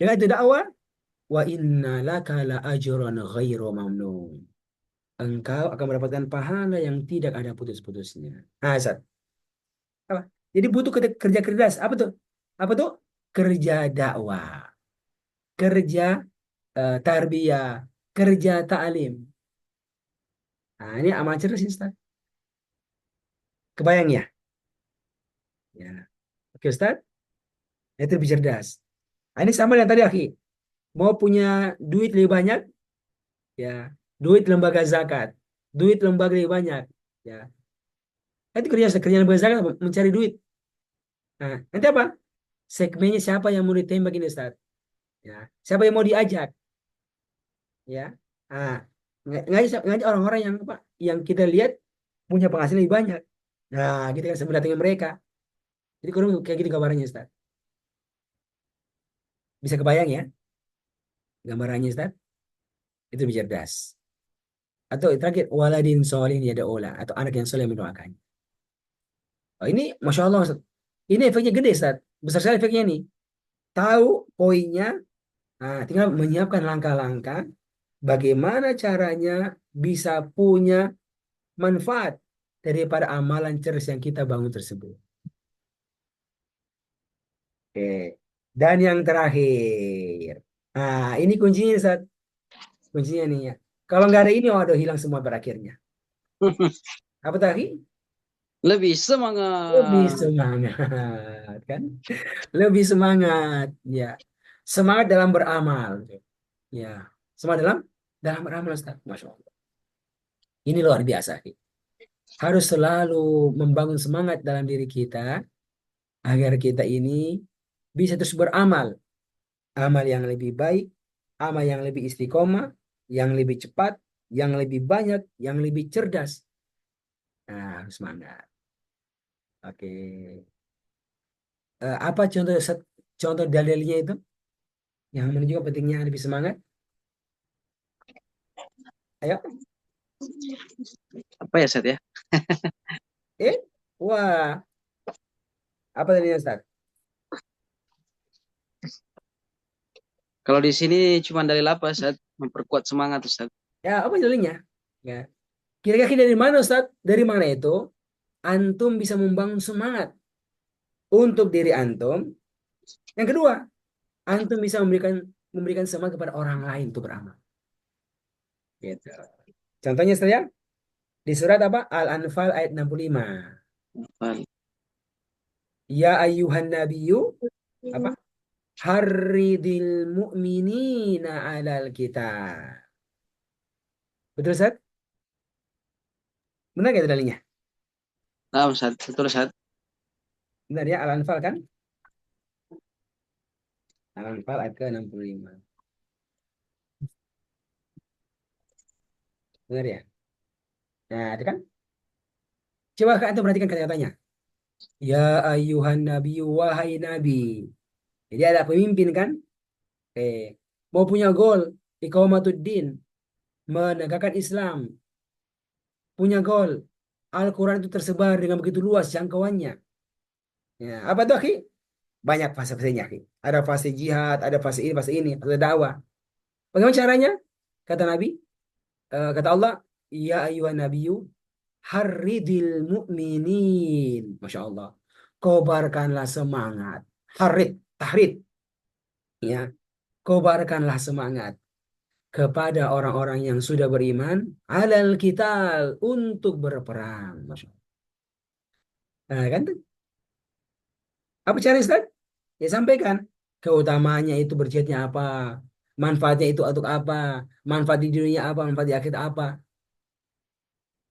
dengan itu dakwah, wa inna laka la ajran ghairu mamnun. Engkau akan mendapatkan pahala yang tidak ada putus-putusnya. Nah, Ustaz. Apa? Jadi butuh kerja keras. Apa tuh? Apa tuh? Kerja dakwah, kerja tarbiyah, kerja ta'lim. Nah, ini amal cerdas, Ustaz. Kebayang ya? Ya. Oke, Ustaz. Itu lebih cerdas. Nah, ini sama yang tadi, akhi. Mau punya duit lebih banyak, ya. Duit lembaga zakat, duit lembaga lebih banyak, ya. Itu kerja lembaga zakat mencari duit. Nah, nanti apa? Segmennya siapa yang mau ditembak ini Ustaz? Ya. Siapa yang mau diajak? Ya. Nah, ngajak orang-orang yang apa? Yang kita lihat punya penghasilan lebih banyak. Nah, kita kan mendatangi mereka. Jadi kurang kayak gitu gambarannya Ustaz. Bisa kebayang ya gambarannya Ustaz? Itu lebih cerdas. Atau terakhir waladin solihin yad'ula atau anak yang soleh mendoakan. Oh, ini Masya Allah Ustaz. Ini efeknya gede Ustaz. Besar sekali efeknya nih. Tahu poinnya, nah, tinggal menyiapkan langkah-langkah bagaimana caranya bisa punya manfaat daripada amalan cerdas yang kita bangun tersebut. Oke. Dan yang terakhir. Nah, ini kuncinya Ustaz. Kuncinya nih ya. Kalau nggak ada ini, waduh hilang semua berakhirnya. Apa tadi? Lebih Lebih semangat. semangat kan? Lebih semangat ya. Semangat dalam beramal. Ya. Semangat dalam beramal Ustaz. Masya Allah. Ini luar biasa. Harus selalu membangun semangat dalam diri kita agar kita ini bisa terus beramal. Amal yang lebih baik, amal yang lebih istiqomah, yang lebih cepat, yang lebih banyak, yang lebih cerdas. Nah, harus semangat. Oke. Apa contoh dalilnya itu yang menunjukkan pentingnya lebih semangat? Ayo. Apa ya, Set ya? Eh, wah, apa tadi Ustaz? Kalau di sini cuma dalil apa, Set? Memperkuat semangat, Ustaz. Ya, apa dalilnya? Ya. Kira-kira dari mana Ustaz? Dari mana itu antum bisa membangun semangat untuk diri antum? Yang kedua, antum bisa memberikan semangat kepada orang lain untuk beramal. Gitu. Contohnya saya di surat apa? Al-Anfal ayat 65. Ya ayyuhan nabiyyu apa? Harridil mu'minina alal kita. Betul Ustaz? Benar gak itu dalilnya? Nah, Ustaz. Betul, Ustaz. Benar ya Al-Anfal kan? Al-Anfal ayat ke-65. Benar ya? Nah, itu kan? Coba kan antum perhatikan kata-katanya. Ya ayyuhan nabiyyu wahai nabi. Jadi ada pemimpin kan? Mau punya goal iqamatuddin, menegakkan Islam, punya goal. Al-Quran itu tersebar dengan begitu luas jangkauannya. Ya, apa tuh, Aki? Banyak fase-fasenya, Aki. Ada fase jihad, ada fase ini, fase dakwah. Bagaimana caranya? Kata Nabi, kata Allah, ya ayuhan nabiyyu harridil mu'minin. Masya Allah. Kobarkanlah semangat. Harid, tahrid. Ya, kobarkanlah semangat kepada orang-orang yang sudah beriman alal kital untuk berperang. Masya Allah. Nah, kan tuh. Apa cara Ustaz? Ya sampaikan keutamaannya itu berjihadnya apa, manfaatnya itu untuk apa, manfaat di dunia apa, manfaat di akhirat apa.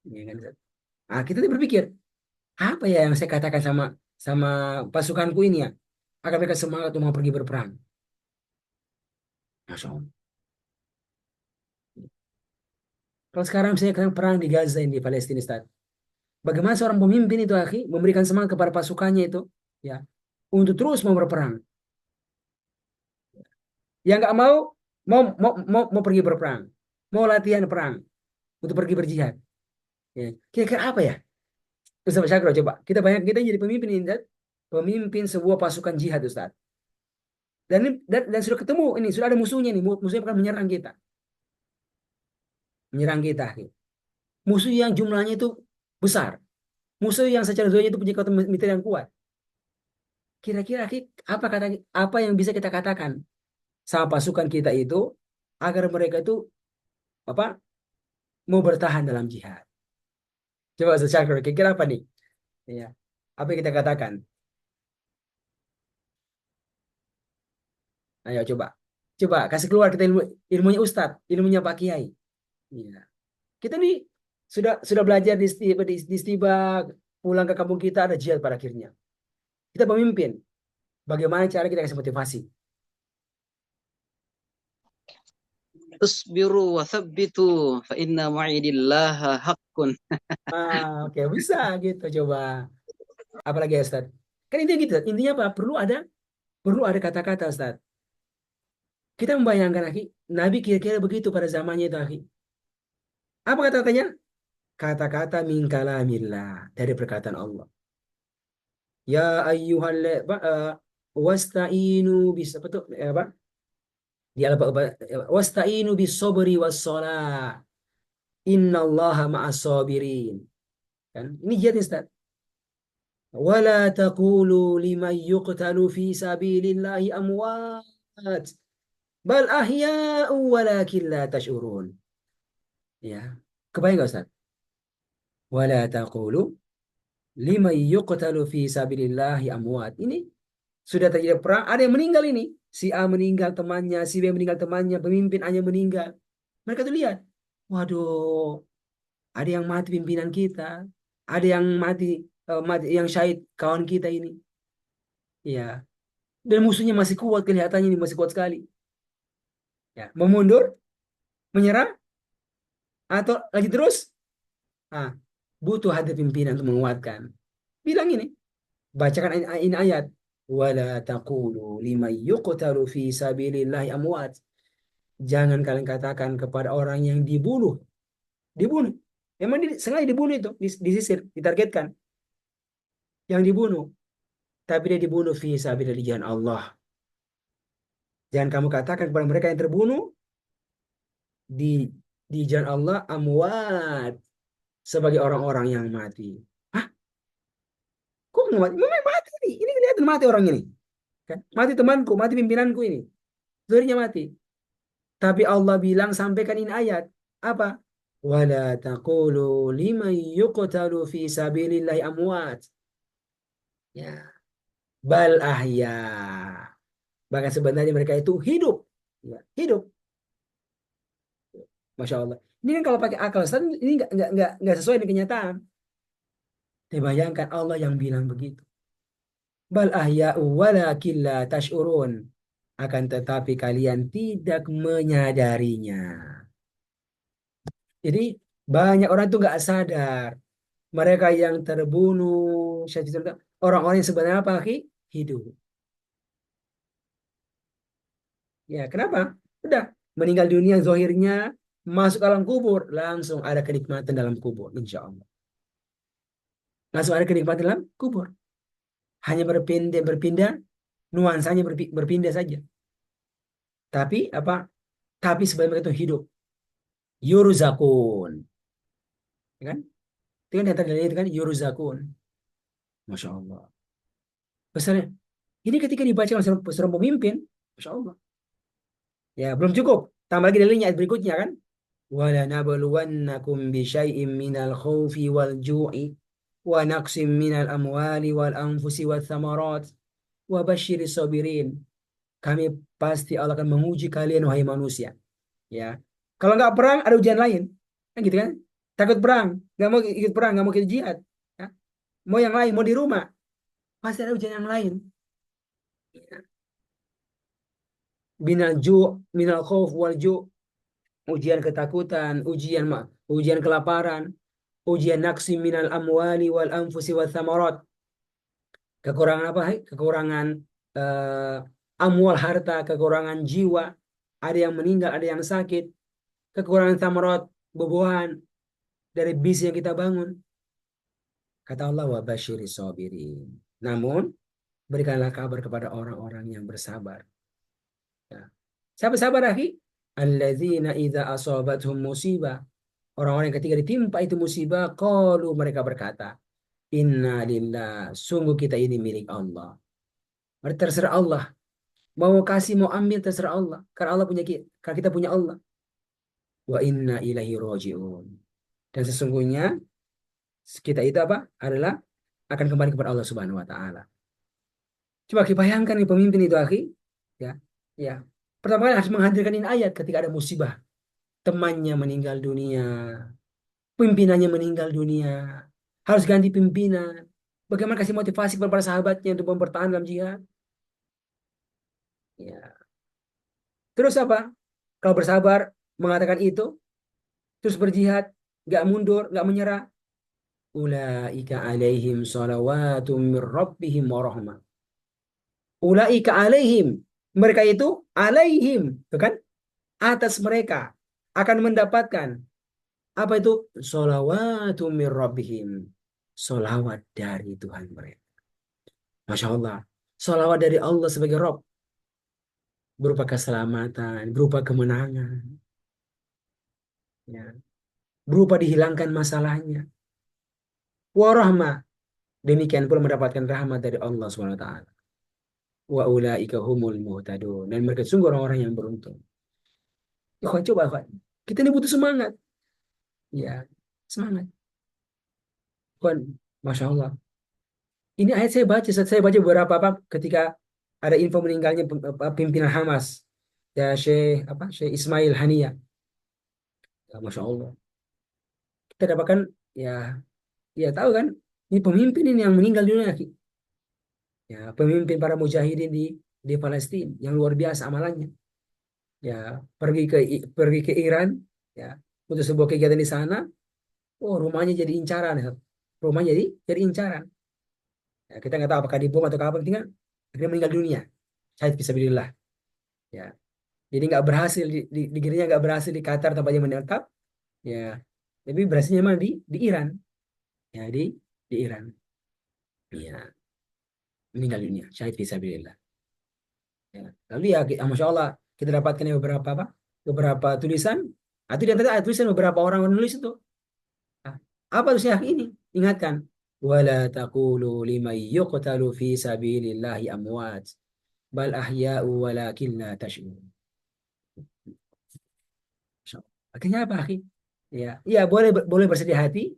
Ya kan, Ustaz? Nah, kita tuh berpikir apa ya yang saya katakan sama sama pasukanku ini ya, agar mereka semangat untuk mau pergi berperang. Masya Allah. Kalau sekarang saya kan perang di Gaza ini di Palestina, Ustaz. Bagaimana seorang pemimpin itu, akhi, memberikan semangat kepada pasukannya itu, ya, untuk terus mau berperang. Yang nggak mau pergi berperang, mau latihan perang untuk pergi berjihad. Ya. Kira-kira apa ya? Ustaz Syakro, coba kita jadi pemimpin ini, Ustaz. Pemimpin sebuah pasukan jihad, Ustaz. Dan sudah ketemu ini, sudah ada musuhnya nih, musuhnya akan menyerang kita. Musuh yang jumlahnya itu besar, musuh yang secara zohirnya itu punya kekuatan militer yang kuat. Kira-kira apa yang bisa kita katakan sama pasukan kita itu agar mereka itu apa mau bertahan dalam jihad? Coba Ustaz Syakro, kira-kira apa nih? Ya, apa yang kita katakan? Ayo coba, coba kasih keluar kita ilmunya Ustadz, ilmunya Pak Kiai. Iya. Kita nih sudah belajar di Stibak, pulang ke kampung kita ada jihad pada akhirnya. Kita pemimpin. Bagaimana cara kita kasih motivasi? Usbiru wa thabbitu fa inna mu'idillaha haqqun. Oke, bisa gitu coba. Apalagi ya, Ustaz? Kan intinya gitu. Intinya apa? Perlu ada kata-kata, Ustaz. Kita membayangkan, akhi, Nabi kira-kira begitu pada zamannya itu, akhi. Apa kata-katanya? Kata-kata min kalamillah, dari perkataan Allah. Ya ayyuhal wasta'inu bis apa tuh? Apa? Di wasta'inu bis sabri was shalah. Innallaha ma'as sabirin. Kan? Ini jihad, Ustaz. Wala taqulu liman yuqtalu fi sabilillahi amwat bal ahya'u walakin la tash'urun. Ya. Kebayang nggak, Ustaz? Wala taqulu liman yuqtalu fi sabilillahi amwat. Ini sudah terjadi perang, ada yang meninggal ini. Si A meninggal temannya, si B meninggal temannya, pemimpin A nya meninggal. Mereka tuh lihat, waduh, ada yang mati pimpinan kita, ada yang mati yang syahid kawan kita ini. Ya, dan musuhnya masih kuat, kelihatannya ini masih kuat sekali. Ya, mau mundur, menyerah, atau lagi terus? Ah, butuh hati pimpinan untuk menguatkan. Bilang ini, bacakan ini ayat. Wala taqulu liman yuqtalu fi sabilillahi amwat. Jangan kalian katakan kepada orang yang dibunuh. Dibunuh. Memang sengaja dibunuh itu, disisir, ditargetkan. Yang dibunuh. Tapi dia dibunuh fi sabilillah di jalan Allah. Jangan kamu katakan kepada mereka yang terbunuh di jalan Allah amwat, sebagai orang-orang yang mati. Hah? Kok nggak mati? Memang mati nih. Ini kelihatan mati orang ini. Kan? Mati temanku, mati pimpinanku ini. Zurinya mati. Tapi Allah bilang sampaikan ini ayat. Apa? Wala taqulu liman yuqtalu fi sabilillahi amwat. Ya, bal ahya. Bahkan sebenarnya mereka itu hidup. Ya, hidup. Masya Allah. Ini kan kalau pakai akal, Ustaz, ini nggak sesuai dengan kenyataan. Dibayangkan Allah yang bilang begitu. Bal ahya'u walakin la tash'urun. Akan tetapi kalian tidak menyadarinya. Jadi banyak orang itu nggak sadar. Mereka yang terbunuh, orang-orang yang sebenarnya apa, Ki? Hidup. Ya, kenapa? Udah meninggal dunia zahirnya, masuk alam kubur, langsung ada kenikmatan dalam kubur, insya Allah. Langsung ada kenikmatan dalam kubur. Hanya berpindah, nuansanya berpindah saja. Tapi apa? Tapi sebenarnya mereka itu hidup. Yurzakun. Ya kan? Itu kan yang tadi itu kan yurzakun. Masya Allah. Besarnya. Ini ketika dibaca oleh seorang pemimpin, Masya Allah. Ya, belum cukup. Tambah lagi dalilnya ayat berikutnya kan. وَلَنَبْلُوَنَّكُمْ بِشَيْءٍ مِّنَ الْخَوْفِ وَالْجُوعِ وَنَقْصٍ مِّنَ الْأَمْوَالِ وَالْأَنفُسِ وَالثَّمَرَاتِ وَبَشِّرِ الصَّابِرِينَ. Kami pasti Allah akan menguji kalian, wahai manusia. Ya, kalau nggak perang ada ujian lain, kan gitu kan? Takut perang, nggak mau ikut perang, nggak mau ikut jihad. Ya. Mau yang lain, mau di rumah, pasti ada ujian yang lain. Minal ju', minal khauf wal ju', ujian ketakutan, ujian kelaparan, ujian naksi minal amwali wal anfusi wal thamarat. Kekurangan apa? Kekurangan eh, amwal harta, kekurangan jiwa, ada yang meninggal, ada yang sakit, kekurangan thamarat, buah-buahan dari bisnis yang kita bangun. Kata Allah, wa basyiri sabirin. Namun, berikanlah kabar kepada orang-orang yang bersabar. Ya. Siapa sabar, akhi? Alladzina idza asabathum musibah. Orang-orang yang ketika ditimpa itu musibah, qalu, mereka berkata, Inna lillah, sungguh kita ini milik Allah. Berarti terserah Allah. Mau kasih, mau ambil, terserah Allah. Karena Allah punya kita, karena kita punya Allah. Wa inna ilaihi roji'un. Dan sesungguhnya kita itu apa? Adalah akan kembali kepada Allah Subhanahu wa taala. Coba kita bayangkan nih pemimpin itu, akhi. Ya, ya. Pertama kali harus menghadirkan ini ayat ketika ada musibah. Temannya meninggal dunia, pimpinannya meninggal dunia, harus ganti pimpinan. Bagaimana kasih motivasi kepada para sahabatnya untuk mempertahankan dalam jihad? Ya. Terus apa? Kalau bersabar mengatakan itu, terus berjihad, nggak mundur, nggak menyerah. Ulaika alaihim salawatum min rabbihim wa rahmah. Ulaika alaihim. Mereka itu alaihim, tuh kan? Atas mereka akan mendapatkan apa itu? Salawatum min rabbihim. Salawat dari Tuhan mereka. Masya Allah. Salawat dari Allah sebagai Rob. Berupa keselamatan, berupa kemenangan. Ya. Berupa dihilangkan masalahnya. Warahmah. Demikian pula mendapatkan rahmat dari Allah SWT. Wa ulaika humul muhtadun. Dan mereka sungguh orang-orang yang beruntung. Ikhwan, coba ikhwan. Kita ini butuh semangat. Ya, semangat. Ikhwan, Masya Allah. Ini ayat saya baca beberapa apa ketika ada info meninggalnya pimpinan Hamas. Ya, Syekh Ismail Haniyah. Ya, Masya Allah. Kita dapatkan, ya, ya tahu kan, ini pemimpin ini yang meninggal dunia. Ya, pemimpin para mujahidin di Palestina yang luar biasa amalannya. Ya, pergi ke Iran, ya, untuk sebuah kegiatan di sana. Oh, rumahnya jadi incaran, ya. Rumahnya jadi incaran. Ya, kita nggak tahu apakah dibom atau apa, tinggal akhirnya meninggal dunia. Syahid fisabilillah. Ya, jadi nggak berhasil di dirinya nggak berhasil di Qatar tempatnya menetap. Ya, tapi berhasilnya mana di Iran. Ya, di Iran. Ya, meninggal dunia. Syahid fisabilillah. Ya. Lalu ya, Masya Allah, kita dapatkan beberapa apa? Beberapa tulisan. Atau di antara tulisan beberapa orang menulis itu. Nah, apa tulisnya ini? Ingatkan. Wala taqulu liman yuqtalu fi sabilillahi amwat. Bal ahya'u walakin la tash'urun. Masya Allah. Akhirnya apa, akhi? Ya, iya boleh bersedih hati,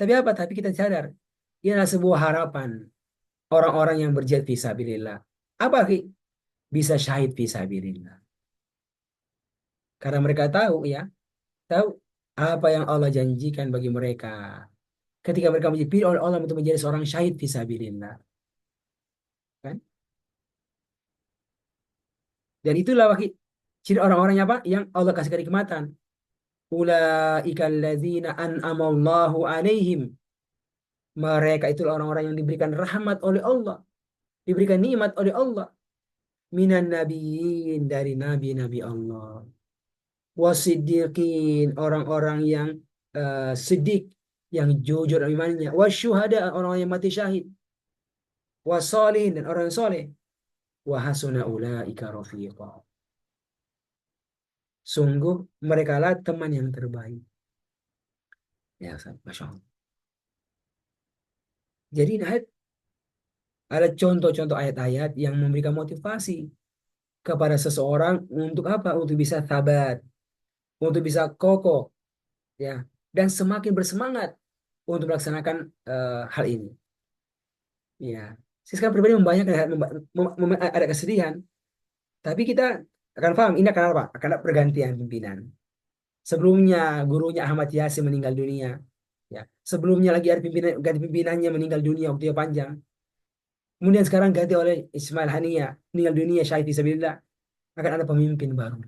tapi apa? Tapi kita sadar, ini adalah sebuah harapan orang-orang yang berjihad fi sabilillah. Apa, akhi? Bisa syahid fi sabilillah. Karena mereka tahu, ya, tahu apa yang Allah janjikan bagi mereka ketika mereka dipilih oleh Allah untuk menjadi seorang syahid fisabilillah, kan? Dan itulah ciri orang-orangnya apa yang Allah kasih kenikmatan. Ulaika alladzina an'amallahu alaihim. Mereka itu orang-orang yang diberikan rahmat oleh Allah, diberikan nikmat oleh Allah, minan nabiyyin, dari nabi-nabi Allah, wasiddiqin, orang-orang yang siddiq, yang jujur imannya, wasyuhada, orang-orang yang mati syahid, wasolihin, dan orang yang soleh, wa hasuna ulaika rafiqa. Sungguh mereka lah teman yang terbaik. Ya, Masya Allah. Jadi ada contoh-contoh ayat-ayat yang memberikan motivasi kepada seseorang untuk apa? Untuk bisa tabat, untuk bisa kokoh, ya, dan semakin bersemangat untuk melaksanakan hal ini. Ya, saya sekarang pribadi membayangkan ada kesedihan, tapi kita akan paham ini akan apa? Akan ada pergantian pimpinan. Sebelumnya gurunya Ahmad Yasin meninggal dunia. Ya, sebelumnya lagi ada ganti pimpinannya meninggal dunia waktu panjang. Kemudian sekarang ganti oleh Ismail Haniyah meninggal dunia syahid fisabilillah. Akan ada pemimpin baru.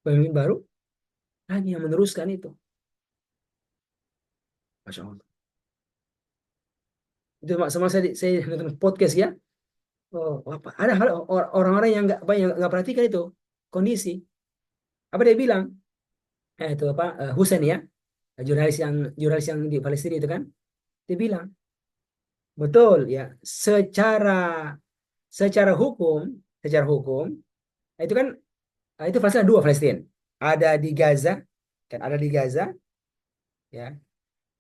Pemimpin baru lagi yang meneruskan itu. Masya Allah. Itu sama saya nonton podcast, ya. Oh, apa? Ada orang-orang yang nggak perhatikan itu kondisi. Apa dia bilang? Itu apa? Husain, ya, jurnalis yang di Palestina itu kan. Dia bilang, betul, ya, secara hukum, secara hukum itu kan, itu Palestina dua, Palestina. Ada di Gaza, kan, ada di Gaza, ya.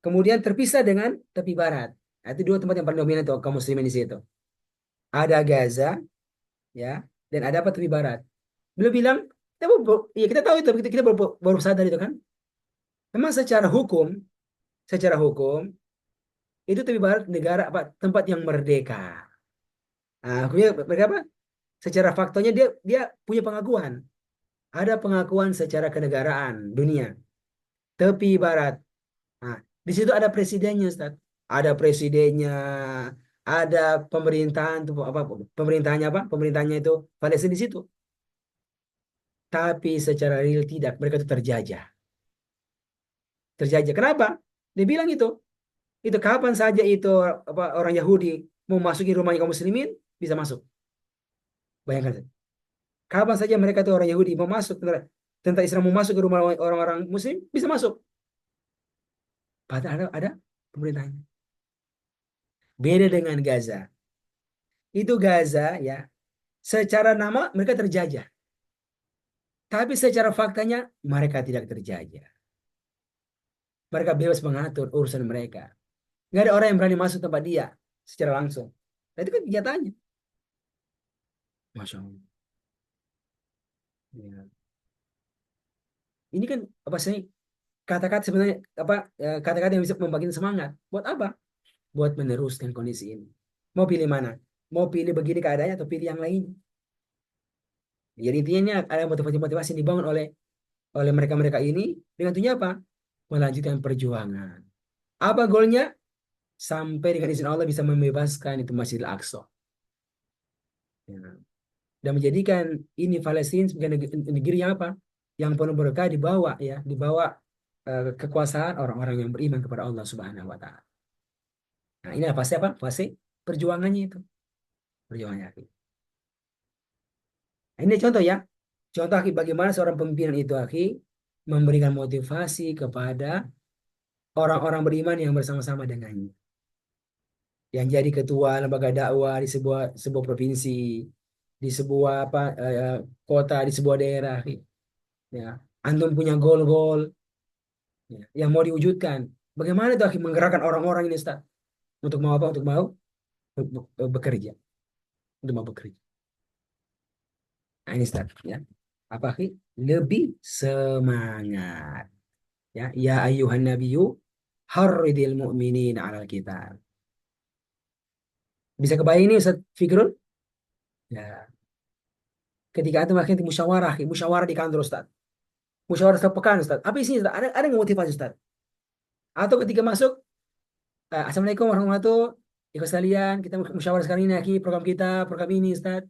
Kemudian terpisah dengan tepi barat. Nah, itu dua tempat yang paling dominan tuh kaum muslimin di situ. Ada Gaza, ya, dan ada apa, tepi barat. Beliau bilang, ya, kita tahu itu, kita baru sadar itu kan. Memang secara hukum itu tepi barat negara apa, tempat yang merdeka. Nah, mereka apa? Secara faktanya dia dia punya pengakuan. Ada pengakuan secara kenegaraan dunia. Tepi barat. Nah, di situ ada presidennya, Ustaz. ada presidennya, ada pemerintahan tuh apa pemerintahnya apa? Pemerintahnya itu Palestina di situ. Tapi secara real tidak, mereka itu terjajah. Terjajah. Kenapa? Dia bilang itu kapan saja itu apa orang Yahudi mau masuki rumahnya kaum muslimin bisa masuk. Bayangkan saja. Kapan saja mereka itu orang Yahudi mau masuk, tentara Islam mau masuk ke rumah orang-orang muslim bisa masuk. Padahal ada pemerintahnya. Beda dengan Gaza. Itu Gaza ya, secara nama mereka terjajah. Tapi secara faktanya mereka tidak terjajah. Mereka bebas mengatur urusan mereka. Nggak ada orang yang berani masuk tempat dia secara langsung. Nah, itu kan kenyataannya. Masya Allah. Ya. Ini kan apa sih kata-kata sebenarnya apa kata-kata yang bisa membagikan semangat. Buat apa? Buat meneruskan kondisi ini. Mau pilih mana? Mau pilih begini keadaannya atau pilih yang lain? Jadi intinya ini ada motivasi-motivasi yang dibangun oleh oleh mereka-mereka ini dengan tujuan apa? Melanjutkan perjuangan. Apa goalnya? Sampai dengan izin Allah bisa membebaskan itu Masjidil Aqsa. Ya. Dan menjadikan ini Palestina sebagai negeri yang apa? Yang penuh berkah dibawa ya, dibawa kekuasaan orang-orang yang beriman kepada Allah Subhanahu wa taala. Nah, ini apa sih apa? Fase perjuangannya itu. Perjuangannya. Nah, ini contoh ya. Contoh Aki, bagaimana seorang pimpinan itu Aki memberikan motivasi kepada orang-orang beriman yang bersama-sama dengannya. Yang jadi ketua lembaga dakwah di sebuah sebuah provinsi, di sebuah apa kota, di sebuah daerah. Aki. Ya, antum punya goal-goal ya, yang mau diwujudkan. Bagaimana itu Aki menggerakkan orang-orang ini Ustaz? Untuk mau apa? Untuk mau bekerja. Untuk mau bekerja. Nah, ini Ustaz ya. Apa Aki? Lebih semangat. Ya ayuhan nabiyyu harridil mu'minin 'alal qital. Bisa kebayang ini Ustaz Fikrul? Ya, ketika itu makin musyawarah, musyawarah di kantor Ustaz. Musyawarah setiap pekan Ustaz. Apa isinya Ustaz? Ada yang motivasi Ustaz? Atau ketika masuk, Assalamualaikum warahmatullahi wabarakatuh. Ikut sekalian, kita musyawarah sekarang ini lagi program kita, program ini Ustaz.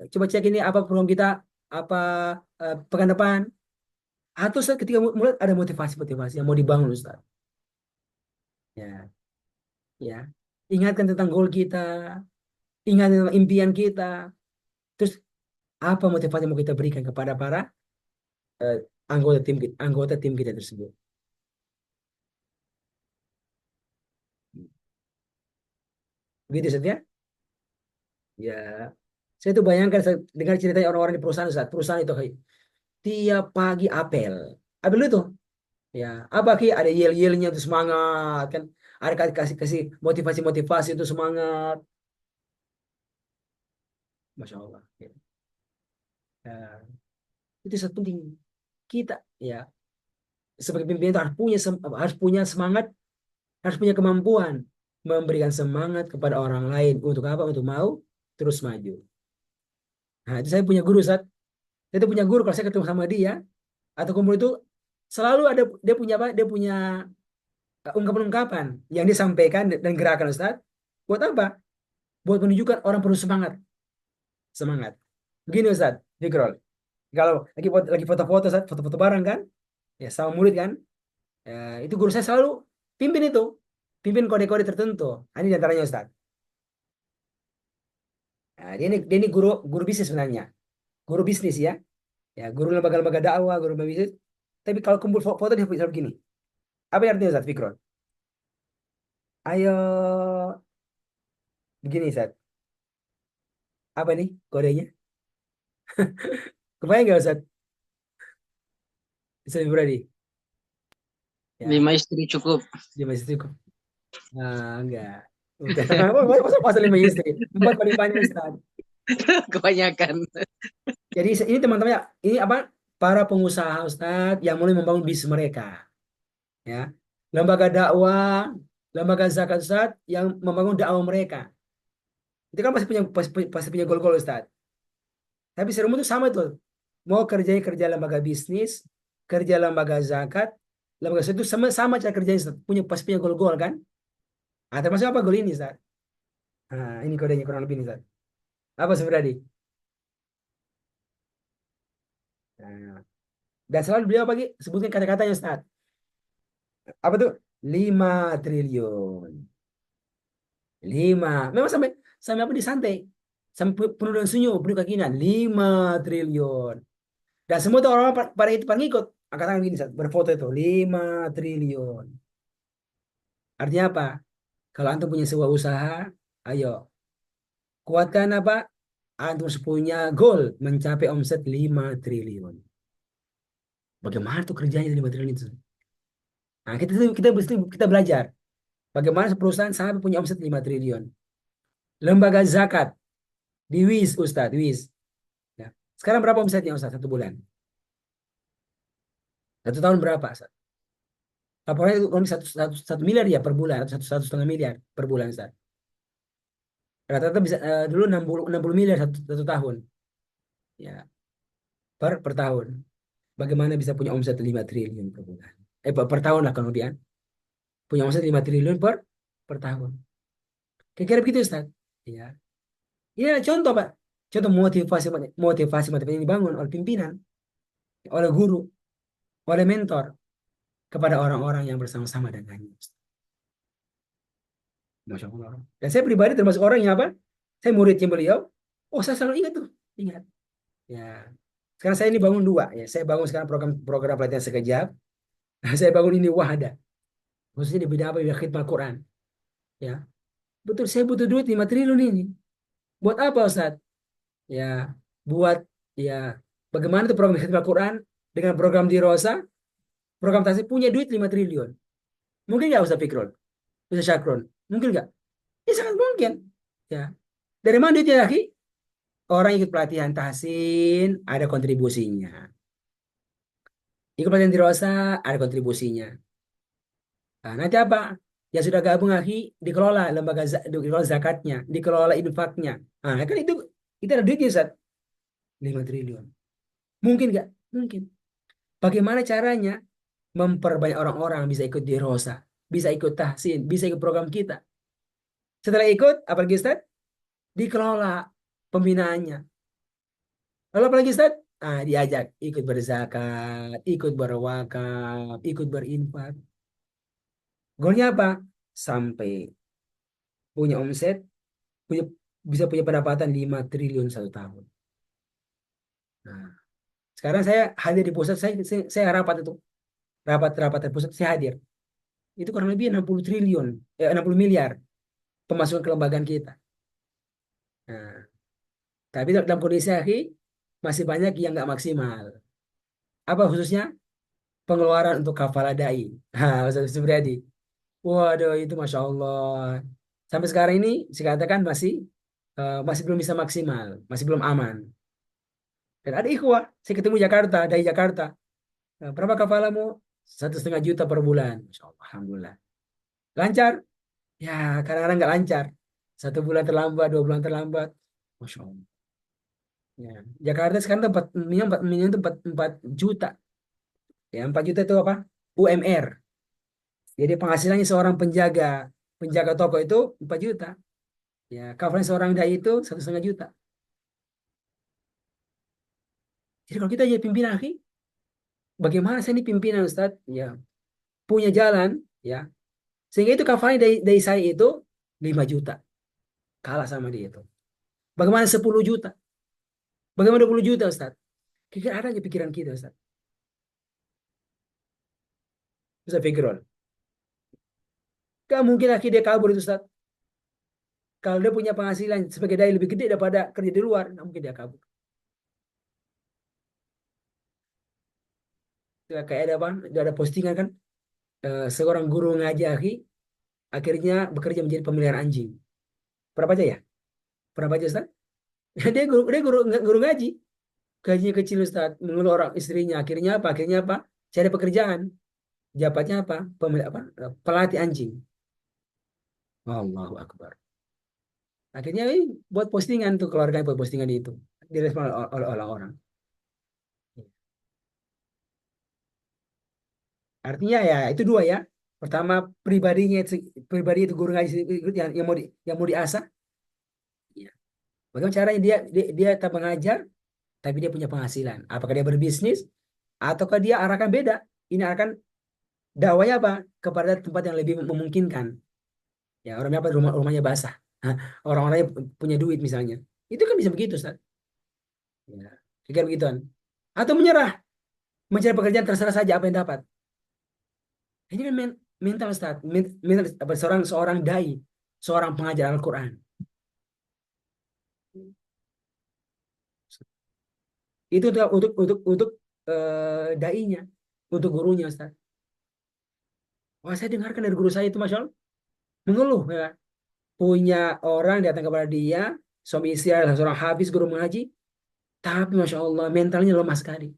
Coba cek ini apa program kita, apa pekan depan. Atau Ustaz ketika mulai ada motivasi-motivasi yang mau dibangun Ustaz. Ya, ya. Ingatkan tentang goal kita, ingat tentang impian kita. Terus apa motivasi yang mau kita berikan kepada para eh, anggota tim kita tersebut. Begitu Ustaz ya? Ya. Saya tuh bayangkan saya dengar ceritanya orang-orang di perusahaan Ustaz. Perusahaan itu tiap pagi apel. Apel itu ya, apa Ki? Ada yel-yelnya tuh semangat kan. Ada kasih kasih motivasi-motivasi itu semangat. Masya Allah. Ya. Ya. Itu sangat penting kita ya sebagai pimpinan itu harus punya semangat, harus punya kemampuan memberikan semangat kepada orang lain untuk apa? Untuk mau terus maju. Nah, itu saya punya guru Ustaz. Saya itu punya guru kalau saya ketemu sama dia atau kumpul itu selalu ada dia punya apa? Dia punya ungkapan-ungkapan yang disampaikan dan gerakan Ustaz. Buat apa? Buat menunjukkan orang perlu semangat. Semangat. Begini Ustaz, Fikrol. Kalau lagi foto-foto Ustaz, foto-foto bareng kan? Ya sama murid kan? Ya, itu guru saya selalu pimpin itu. Pimpin kode-kode tertentu. Nah, ini diantaranya Ustaz. Nah, dia ini guru guru bisnis sebenarnya. Guru bisnis ya. Ya, guru lembaga-lembaga dakwah, guru bisnis. Tapi kalau kumpul foto dia bisa begini. Apa yang artinya Ustaz Fikron? Ayo begini Ustaz. Apa nih kodenya? Kebayang nggak Ustaz? Ustaz Ibrahim. Ya, 5 istri cukup. dia masih cukup. Nah, enggak. Udah. Masa 5 istri? 4 paling banyak Ustaz. Kebanyakan. Jadi ini teman-teman ya, ini apa? Para pengusaha Ustaz yang mulai membangun bisnis mereka. Ya. Lembaga dakwah, lembaga zakat Ustaz yang membangun dakwah mereka. Itu kan pasti punya goal-goal Ustaz. Tapi serumu itu sama tuh. Mau kerja lembaga bisnis, kerja lembaga zakat, lembaga itu sama sama cara kerjanya Ustaz. Pasti punya goal-goal kan? Termasuk apa gol ini, Ustaz? Ini kodenya kurang lebih nih, Ustaz. Apa sebenarnya? Nah, dan selalu beliau pagi sebutkan kata-katanya, Ustaz. Apa tuh? 5 triliun. 5. Memang sampai sampai apa disantai. Sampai penuh dengan senyum, penuh keyakinan. 5 triliun. Dan semua tuh orang pada itu pada ngikut. Angkat tangan gini, Ustaz, berfoto itu. 5 triliun. Artinya apa? Kalau antum punya sebuah usaha, ayo kuatkan apa? Antum punya goal mencapai omset 5 triliun. Bagaimana tuh kerjanya 5 triliun itu? Nah, kita belajar bagaimana perusahaan sampai punya omset 5 triliun. Lembaga zakat di WIS, Ustadz, WIS. Ya. Sekarang berapa omsetnya, Ustadz, satu bulan? Satu tahun berapa, Ustadz? Laporannya itu satu miliar ya per bulan, atau satu setengah miliar per bulan, Ustadz. Rata-rata bisa dulu 60 miliar satu tahun. Ya, per tahun. Bagaimana bisa punya omset 5 triliun per bulan? Per tahun lah kemudian. Punya omset 5 triliun per tahun. Kira-kira begitu, Ustaz. Ya. Ini adalah contoh, Pak. Contoh motivasi motivasi motivasi yang dibangun oleh pimpinan, oleh guru, oleh mentor kepada orang-orang yang bersama-sama dengannya. Masya Allah. Dan saya pribadi termasuk orang yang apa? Saya muridnya beliau. Oh, saya selalu ingat tuh. Ingat. Ya. Sekarang saya ini bangun dua. Ya. Saya bangun sekarang program pelatihan sekejap. Saya bangun ini wahada. Khususnya di bidang apa? Bidang khidmat Quran. Ya. Betul, saya butuh duit 5 triliun ini. Buat apa, Ustaz? Ya, buat ya bagaimana tuh program khidmat Quran dengan program di Rosa, program tasik punya duit 5 triliun. Mungkin nggak, Ustaz Fikrul? Ustaz Syakrul? Mungkin nggak? Ya sangat mungkin. Ya. Dari mana duitnya lagi? Orang ikut pelatihan tahsin ada kontribusinya. Ikut pelatihan di Rosa ada kontribusinya. Nah, nanti apa? Ya sudah gabung lagi dikelola dikelola zakatnya, dikelola infaknya. Nah, kan itu ada duitnya, Ustaz. 5 triliun. Mungkin nggak? Mungkin. Bagaimana caranya memperbanyak orang-orang bisa ikut di Rosa, bisa ikut tahsin, bisa ikut program kita. Setelah ikut, apalagi Ustaz? Dikelola pembinaannya. Lalu apalagi Ustaz? Diajak ikut berzakat, ikut berwakaf, ikut berinfak. Goalnya apa? Sampai punya omset, punya bisa punya pendapatan 5 triliun satu tahun. Nah, sekarang saya hadir di pusat, saya rapat itu. Rapat-rapat pusat, saya hadir. Itu kurang lebih 60 triliun, 60 miliar pemasukan kelembagaan kita. Nah, tapi dalam kondisi akhir masih banyak yang nggak maksimal. Apa khususnya pengeluaran untuk kafalah dai. Ustaz Subriyadi. Waduh, itu Masya Allah. Sampai sekarang ini saya katakan masih belum bisa maksimal, masih belum aman. Dan ada ikhwah, saya ketemu Jakarta, dari Jakarta. Berapa kafalamu? 1,5 juta per bulan. Masya Allah, Alhamdulillah. Lancar? Ya, kadang-kadang nggak lancar. 1 bulan terlambat, 2 bulan terlambat. Masya Allah. Ya. Jakarta sekarang tempat minimum itu 4 juta. Ya, 4 juta itu apa? UMR. Jadi penghasilannya seorang penjaga penjaga toko itu 4 juta. Ya, covernya seorang dai itu 1,5 juta. Jadi kalau kita jadi pimpinan, akhi, bagaimana saya ini pimpinan, Ustaz? Ya, punya jalan, ya. Sehingga itu covernya dari saya itu 5 juta. Kalah sama dia itu. Bagaimana 10 juta? Bagaimana 20 juta, Ustaz? Kira ada aja pikiran kita, Ustaz. Ustaz Fikrul. Gak mungkin lagi dia kabur itu, Ustaz. Kalau dia punya penghasilan sebagai dai lebih gede daripada kerja di luar, nggak mungkin dia kabur. Ya, kayak ada apa? Ada postingan kan, seorang guru ngaji akhi, akhirnya bekerja menjadi pemelihara anjing. Berapa aja ya? Berapa aja, Ustaz? Dia guru ngaji. Gajinya kecil, Ustaz. Mengeluh orang istrinya. Akhirnya apa? Akhirnya apa? Cari pekerjaan. Jabatnya apa? Pelatih anjing. Allahu Akbar. Akhirnya buat postingan tuh, keluarga buat postingan itu. Direspon oleh orang-orang. Artinya ya itu dua ya. Pertama, pribadi itu guru ngaji yang mau diasah. Ya. Bagaimana caranya dia tetap mengajar, tapi dia punya penghasilan. Apakah dia berbisnis, ataukah dia arahkan beda? Ini arahkan dakwanya apa? Kepada tempat yang lebih memungkinkan. Ya, orangnya apa? Rumahnya basah. Hah, orang-orangnya punya duit misalnya. Itu kan bisa begitu, Ustaz. Ya, kira begituan. Atau menyerah, mencari pekerjaan terserah saja apa yang dapat. Ini kan mental, Ustaz. Mental apa, seorang dai, seorang pengajar Al-Quran. Itu untuk dai-nya, untuk gurunya, Ustaz. Wah, saya dengarkan dari guru saya itu, Masya Allah, mengeluh ya. Punya orang datang kepada dia, suami istri adalah seorang hafiz guru mengaji, tapi Masya Allah mentalnya lemah sekali.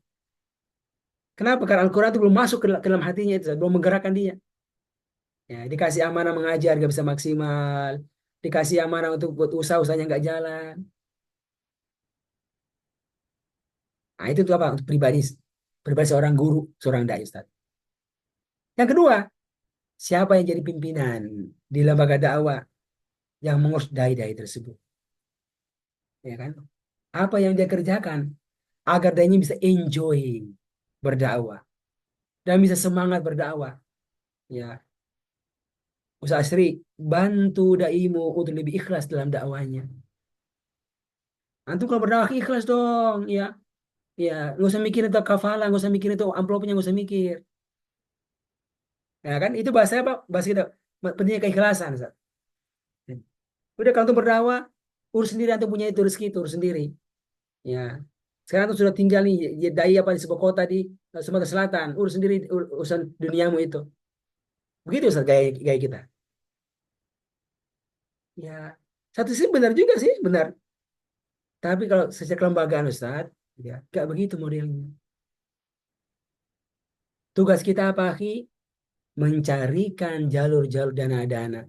Kenapa? Karena Al-Quran itu belum masuk ke dalam hatinya itu, Ustaz. Belum menggerakkan dia. Ya, dikasih amanah mengajar gak bisa maksimal, dikasih amanah untuk buat usahanya nggak jalan. Nah, itu tuh apa? Untuk pribadi, pribadi seorang guru, seorang dai, Ustaz. Yang kedua, siapa yang jadi pimpinan di lembaga dakwah yang mengurus dai-dai tersebut? Ya kan? Apa yang dia kerjakan agar dai-nya bisa enjoy berdakwah dan bisa semangat berdakwah. Ya, Ustaz Asri, bantu daimu untuk lebih ikhlas dalam dakwahnya. Antum kalau berdakwah ikhlas dong, ya. Ya, nggak usah mikir itu kafalah, nggak usah mikir itu amplopnya, nggak usah mikir. Ya kan? Itu bahasa apa? Bahasa kita pentingnya keikhlasan, Ustaz. Udah kalau antum berdakwah, urus sendiri, antum punya itu rezeki itu urus sendiri. Ya. Sekarang tuh sudah tinggal nih dai apa di sebuah kota di Sumatera Selatan, urus sendiri urusan duniamu itu. Begitu Ustaz gaya kita. Ya, satu sisi benar juga sih, benar. Tapi kalau secara kelembagaan Ustaz, ya, gak begitu modelnya. Tugas kita apa, Ki? Mencarikan jalur-jalur dana-dana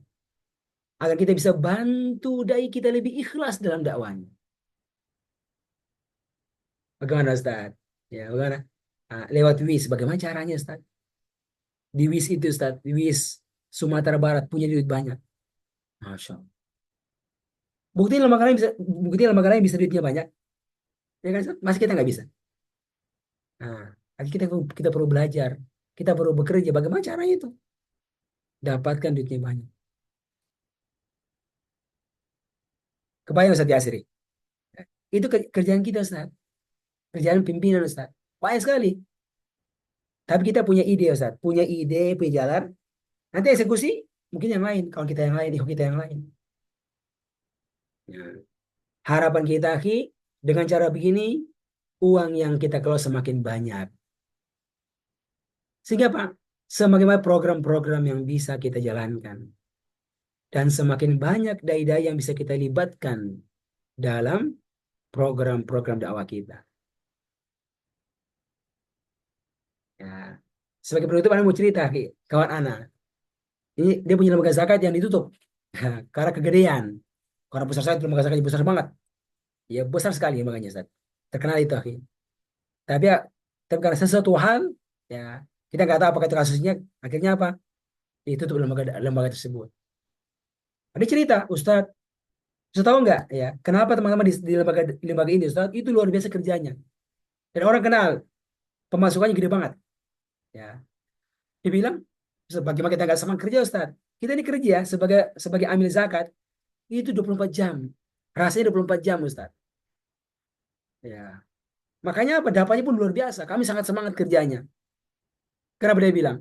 agar kita bisa bantu dai kita lebih ikhlas dalam dakwahnya. Bagaimana Ustaz? Ya, bagaimana? Ah, lewat WIS, bagaimana caranya Ustaz? Di WIS itu Ustaz, di WIS Sumatera Barat punya duit banyak. Masya Allah. Bukti lembaga lain bisa duitnya banyak. Ya kan Ustaz? Masih kita nggak bisa. Nah, lagi kita perlu belajar. Kita perlu bekerja. Bagaimana caranya itu? Dapatkan duitnya banyak. Kebayang Ustaz Yasri. Itu kerjaan kita Ustaz. Kerjaan pimpinan Ustaz. Banyak sekali. Tapi kita punya ide Ustaz. Punya ide, punya jalan. Nanti eksekusi mungkin yang lain. Kalau kita yang lain, ikut kita yang lain. Ya. Harapan kita, Ki, dengan cara begini, uang yang kita kelola semakin banyak. Sehingga Pak, semakin banyak program-program yang bisa kita jalankan. Dan semakin banyak dai-dai yang bisa kita libatkan dalam program-program dakwah kita. Ya. Sebagai penutup, Ana mau cerita, Ki, kawan Ana. Ini dia punya lembaga zakat yang ditutup. Karena kegedean. Karena besar sekali, lembaga zakatnya besar banget. Ya, besar sekali lembaganya, Ustaz. Terkenal itu, Ki. Tapi ya, tapi karena sesuatu hal, ya kita nggak tahu apakah itu kasusnya, akhirnya apa? Ditutup lembaga tersebut. Ada cerita, Ustadz, Ustadz tahu nggak ya, kenapa teman-teman di lembaga ini, Ustadz, itu luar biasa kerjanya. Dan orang kenal, pemasukannya gede banget. Ya, dibilang, Ustadz, bagaimana kita nggak sama kerja, Ustadz? Kita ini kerja sebagai sebagai amil zakat, itu 24 jam. Rasanya 24 jam, Ustadz. Ya, makanya apa? Dapatnya pun luar biasa. Kami sangat semangat kerjanya. Kenapa dia bilang?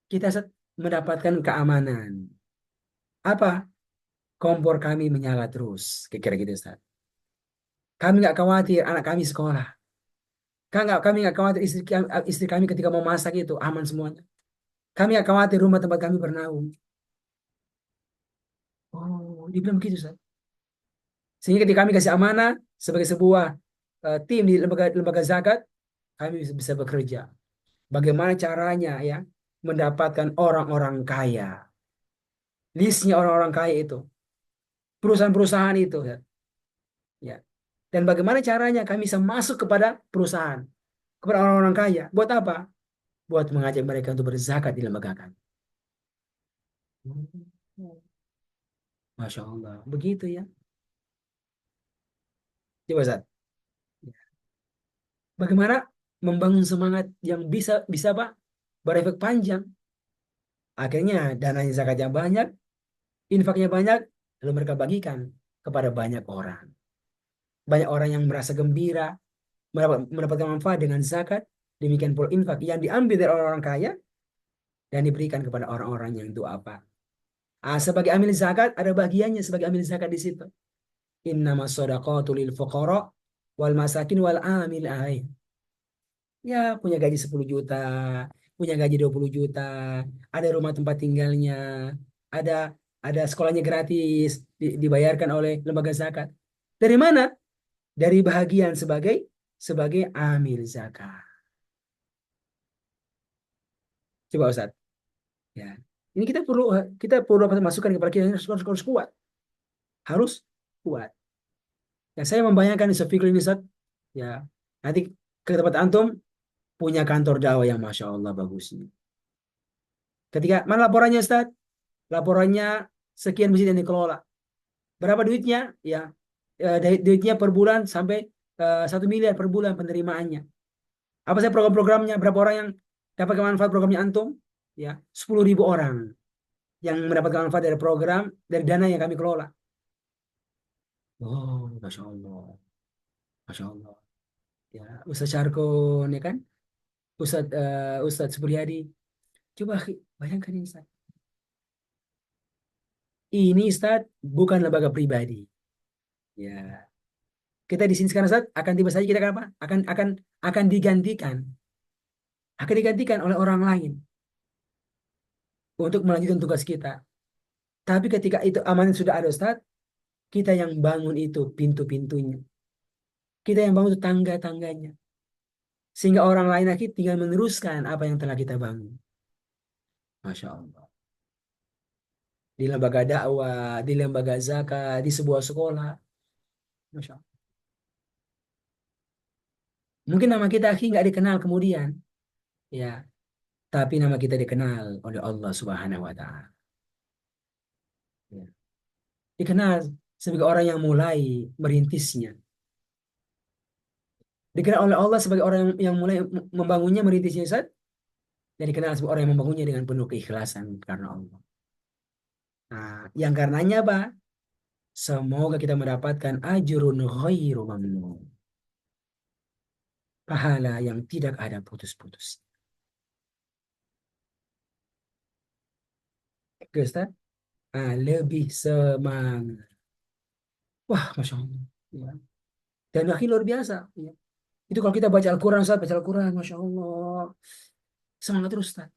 Kita mendapatkan keamanan. Apa? Kompor kami menyala terus. Kira-kira gitu, Ustaz. Kami nggak khawatir anak kami sekolah. Kami nggak khawatir istri kami ketika mau masak itu aman semuanya. Kami nggak khawatir rumah tempat kami bernaung. Oh, dibilang begitu, Ustaz. Sehingga ketika kami kasih amanah sebagai sebuah tim di lembaga zakat, kami bisa bekerja. Bagaimana caranya ya mendapatkan orang-orang kaya. Listnya orang-orang kaya itu. Perusahaan-perusahaan itu. Ya. Dan bagaimana caranya kami bisa masuk kepada perusahaan, kepada orang-orang kaya. Buat apa? Buat mengajak mereka untuk berzakat di lembaga kami. Masya Allah. Begitu ya. Coba Ustaz. Bagaimana membangun semangat yang bisa bisa Pak berefek panjang. Akhirnya dananya zakat yang banyak, infaknya banyak, lalu mereka bagikan kepada banyak orang. Banyak orang yang merasa gembira, mendapatkan manfaat dengan zakat, demikian pula infak yang diambil dari orang-orang kaya dan diberikan kepada orang-orang yang itu apa. Sebagai amil zakat ada bagiannya sebagai amil zakat di situ. Innamas shadaqatu lil fuqara wal masakin wal amil alaih. Ya, punya gaji 10 juta, punya gaji 20 juta, ada rumah tempat tinggalnya, ada ada sekolahnya gratis, dibayarkan oleh lembaga zakat. Dari mana? Dari bahagian sebagai sebagai amil zakat. Coba Ustaz. Ya. Ini kita perlu dapat masukan kepada kita harus kuat. Harus kuat. Ya, saya membayangkan di Sofikul ini Ustaz. Ya. Nanti ke tempat antum punya kantor dakwah yang Masya Allah bagusnya. Ketika mana laporannya Ustaz? Laporannya sekian masjid yang dikelola. Berapa duitnya? Ya, duitnya per bulan sampai 1 miliar per bulan penerimaannya. Apa saya program-programnya? Berapa orang yang dapat manfaat programnya antum? Ya, 10.000 orang yang mendapatkan manfaat dari program dari dana yang kami kelola. Oh, masya Allah, masya Allah. Ya, Ustaz Syarkon, ya kan? Ustaz Supriyadi. Coba bayangkan ini, Ustaz. Ini Ustaz bukan lembaga pribadi. Ya, kita di sini sekarang Ustaz akan tiba saja kita akan apa? Akan digantikan oleh orang lain untuk melanjutkan tugas kita. Tapi ketika itu amanat sudah ada Ustaz, kita yang bangun itu pintu-pintunya. Kita yang bangun itu tangga-tangganya. Sehingga orang lain lagi tinggal meneruskan apa yang telah kita bangun. Masya Allah. Di lembaga dakwah, di lembaga zakat, di sebuah sekolah. Masya Allah. Mungkin nama kita akhirnya nggak dikenal kemudian. Ya, tapi nama kita dikenal oleh Allah Subhanahu wa Ta'ala. Ya. Dikenal sebagai orang yang mulai merintisnya. Dikenal oleh Allah sebagai orang yang mulai membangunnya, merintisnya, Ustaz. Dan dikenal sebagai orang yang membangunnya dengan penuh keikhlasan karena Allah. Nah, yang karenanya apa? Semoga kita mendapatkan ajrun ghairu mamnun. Pahala yang tidak ada putus-putus. Oke, Ustaz. Lebih semangat. Wah, Masya Allah. Ya. Dan akhir luar biasa. Ya. Itu kalau kita baca Al-Quran, Ustaz, baca Al-Quran, Masya Allah. Semangat terus, Ustaz.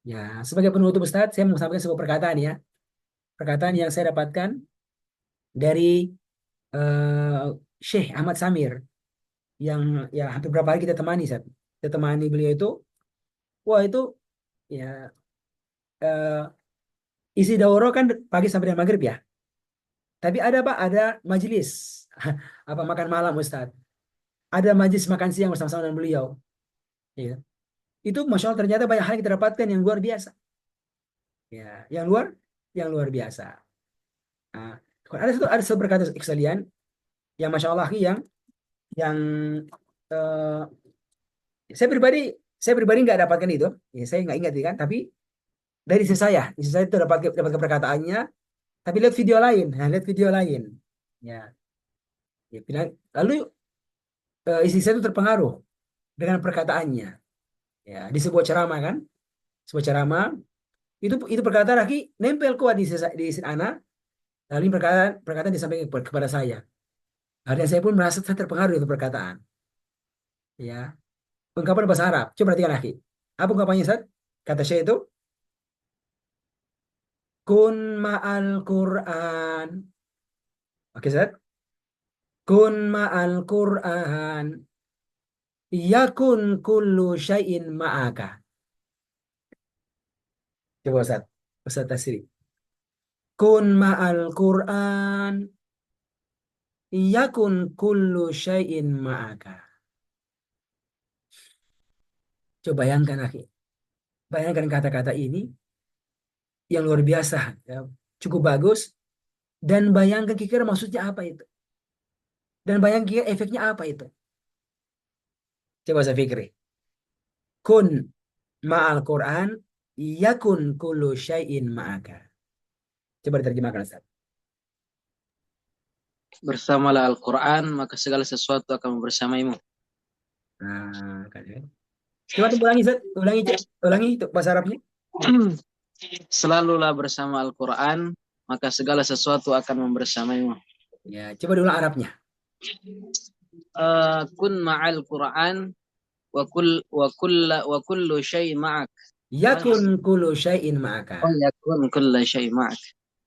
Ya, sebagai penutup, Ustaz, saya mau sampaikan sebuah perkataan ya. Perkataan yang saya dapatkan dari eh, Syekh Ahmad Samir. Yang ya hampir berapa hari kita temani, Ustaz. Kita temani beliau itu. Wah, itu ya eh, isi daurah kan pagi sampai dengan maghrib ya. Tapi ada Pak, ada majelis. Apa makan malam, Ustaz. Ada majelis makan siang bersama-sama dengan beliau. Ya. Itu Masya Allah ternyata banyak hal yang kita dapatkan yang luar biasa. Ya, yang luar biasa. Nah, ada satu perkataan sekalian yang Masya Allah yang eh, saya pribadi saya pribadi nggak dapatkan itu. Ya, saya nggak ingat kan. Tapi dari istri saya itu dapat perkataannya. Tapi lihat video lain, nah, lihat video lain. Ya, ya lalu istri saya itu terpengaruh dengan perkataannya. Ya, di sebuah ceramah kan, sebuah ceramah itu perkataan lagi nempel kuat di istri anak. Lalu ini perkataan disampaikan kepada saya. Dan saya pun merasa saya terpengaruh itu perkataan. Ya, ungkapan bahasa Arab. Coba perhatikan lagi. Apa ungkapannya, Ustaz? Kata saya itu, kun ma'al Qur'an. Oke, Ustaz? Kun ma'al Qur'an. Yakun kullu syai'in ma'aka. Coba Ustaz. Ustaz Tasri. Kun ma'al Qur'an. Yakun kullu syai'in ma'aka. Coba bayangkan lagi. Bayangkan kata-kata ini yang luar biasa, ya, cukup bagus. Dan bayangkan kira-kira maksudnya apa itu? Dan bayangkan kira efeknya apa itu? Coba saya pikir. Kun ma'al Quran, yakun kullu syai'in ma'aka. Coba diterjemahkan Ustaz. Bersamalah Al-Quran, maka segala sesuatu akan bersamaimu. Nah, kan, ya. Coba tuh ulangi Ustaz, ulangi, ulangi itu bahasa Arabnya. Selalulah bersama Al-Quran, maka segala sesuatu akan membersamaimu. Ya, coba diulang Arabnya. Kun ma'al Quran wa kullu syai' ma'ak. Yakun kullu syai'in ma'aka. Oh, yakun kullu syai' ma'ak.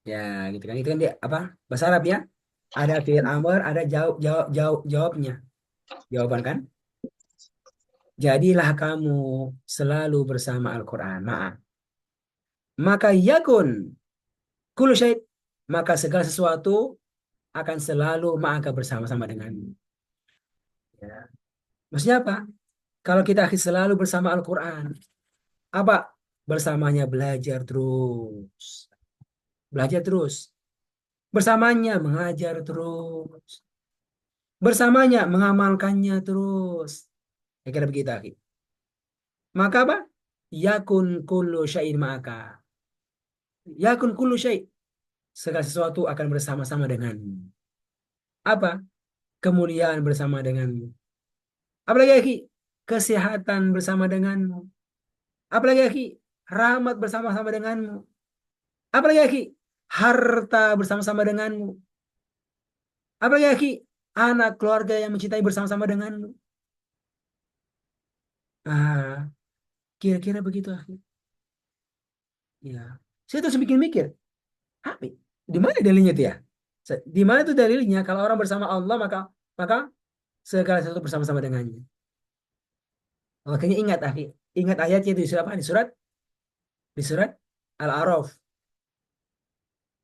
Ya, gitu kan. Itu kan dia apa? Bahasa Arab ya. Ada fi'il amr, ada jawabnya. Jawaban kan? Jadilah kamu selalu bersama Al-Quran. Maaf. Maka yakun kullu syai', maka segala sesuatu akan selalu maka bersama-sama denganmu. Ya. Maksudnya apa? Kalau kita selalu bersama Al-Quran, apa? Bersamanya belajar terus. Belajar terus. Bersamanya mengajar terus. Bersamanya mengamalkannya terus. Kira begitu, akhi. Maka apa? Yakun kullu syai'in ma'aka. Yakun kullu syai'. Segala sesuatu akan bersama-sama denganmu. Apa? Kemuliaan bersama denganmu. Apalagi, akhi? Kesehatan bersama denganmu. Apalagi, akhi? Rahmat bersama-sama denganmu. Apalagi, akhi? Harta bersama-sama denganmu. Apalagi, akhi? Anak keluarga yang mencintai bersama-sama denganmu. Ah, kira-kira begitu, akhi. Ya. Saya terus bikin mikir. Hah, di mana dalilnya itu ya? Di mana tuh dalilnya kalau orang bersama Allah maka segala sesuatu bersama-sama dengannya. Makanya ingat, akhi. Ingat ayatnya itu di surat apa? Di surat Al-A'raf.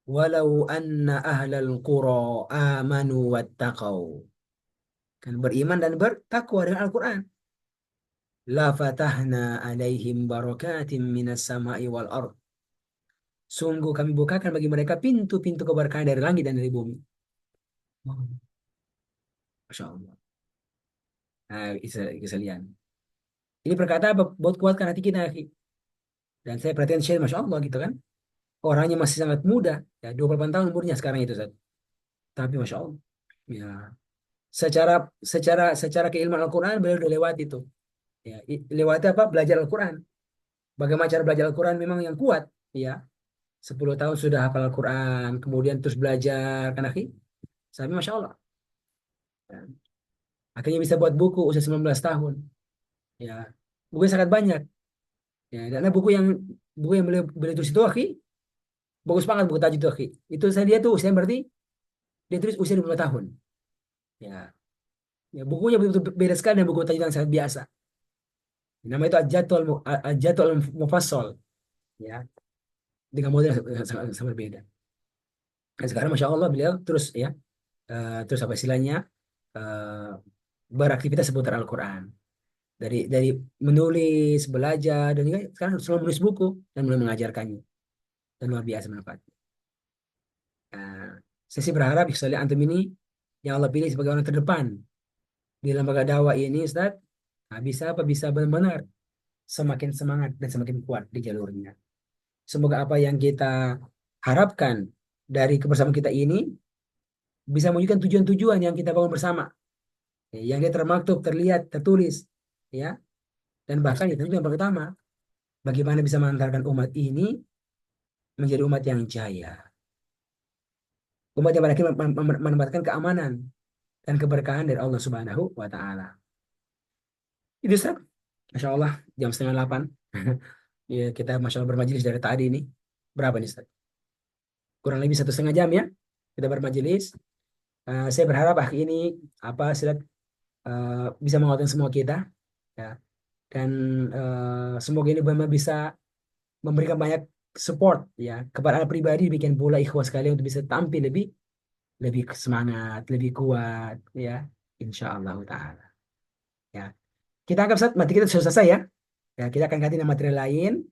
Walau anna ahlal qura amanu wattaqau. Kan beriman dan bertakwa dengan Al-Quran. La fatahna alaihim barakatim minas sama'i wal ard. Sungguh kami bukakan bagi mereka pintu-pintu keberkahan dari langit dan dari bumi. Oh, Masya Allah. Nah, kesalian. Ini perkataan buat kuatkan hati kita, akhi. Dan saya perhatian Syed, Masya Allah gitu kan. Orangnya masih sangat muda. Ya, 28 tahun umurnya sekarang itu, Ustaz. Tapi Masya Allah. Ya, secara secara keilmuan Al-Quran beliau udah lewat itu. Ya, lewati apa? Belajar Al-Quran. Bagaimana cara belajar Al-Quran memang yang kuat. Ya, 10 tahun sudah hafal Al-Quran. Kemudian terus belajar. Kan, akhi? Tapi Masya Allah. Ya. Akhirnya bisa buat buku usia 19 tahun. Ya, bukunya sangat banyak. Ya, karena buku yang beliau tulis itu, akhi, bagus banget buku tajuk itu, akhi. Itu saya lihat tuh usia berarti dia tulis usia 25 tahun. Ya, ya bukunya betul-betul beda sekali dengan buku tajuk yang sangat biasa. Nama itu Al-Jatul Mufassal. Ya, dengan model yang sangat berbeda. Dan sekarang Masya Allah beliau terus ya, terus apa istilahnya, eh, beraktivitas seputar Al-Quran. Dari menulis, belajar, dan juga sekarang selalu menulis buku dan mulai mengajarkannya. Dan luar biasa manfaatnya. Nah, saya sih berharap misalnya antum ini yang Allah pilih sebagai orang terdepan di lembaga dakwah ini, Ustaz, nah, bisa apa bisa benar-benar semakin semangat dan semakin kuat di jalurnya. Semoga apa yang kita harapkan dari kebersamaan kita ini bisa mewujudkan tujuan-tujuan yang kita bangun bersama, ya, yang dia termaktub, terlihat, tertulis, ya, dan bahkan itu yang pertama, bagaimana bisa mengantarkan umat ini menjadi umat yang jaya, umat yang berakhir menempatkan keamanan dan keberkahan dari Allah Subhanahu wa Ta'ala. Itu Ustaz. Masya Allah, jam setengah 8. Ya, kita Masya Allah bermajelis dari tadi ini. Berapa nih Ustaz? Kurang lebih 1,5 jam ya. Kita bermajelis. Saya berharap ini apa Ustaz, bisa menguatkan semua kita. Ya. Dan semoga ini benar bisa memberikan banyak support ya kepada anak pribadi, bikin pula ikhwas sekalian untuk bisa tampil lebih lebih semangat, lebih kuat ya. Insya Allah Ta'ala. Ya. Kita anggap Ustaz, materi kita sudah selesai ya. Ya, kita akan ganti dengan materi lain.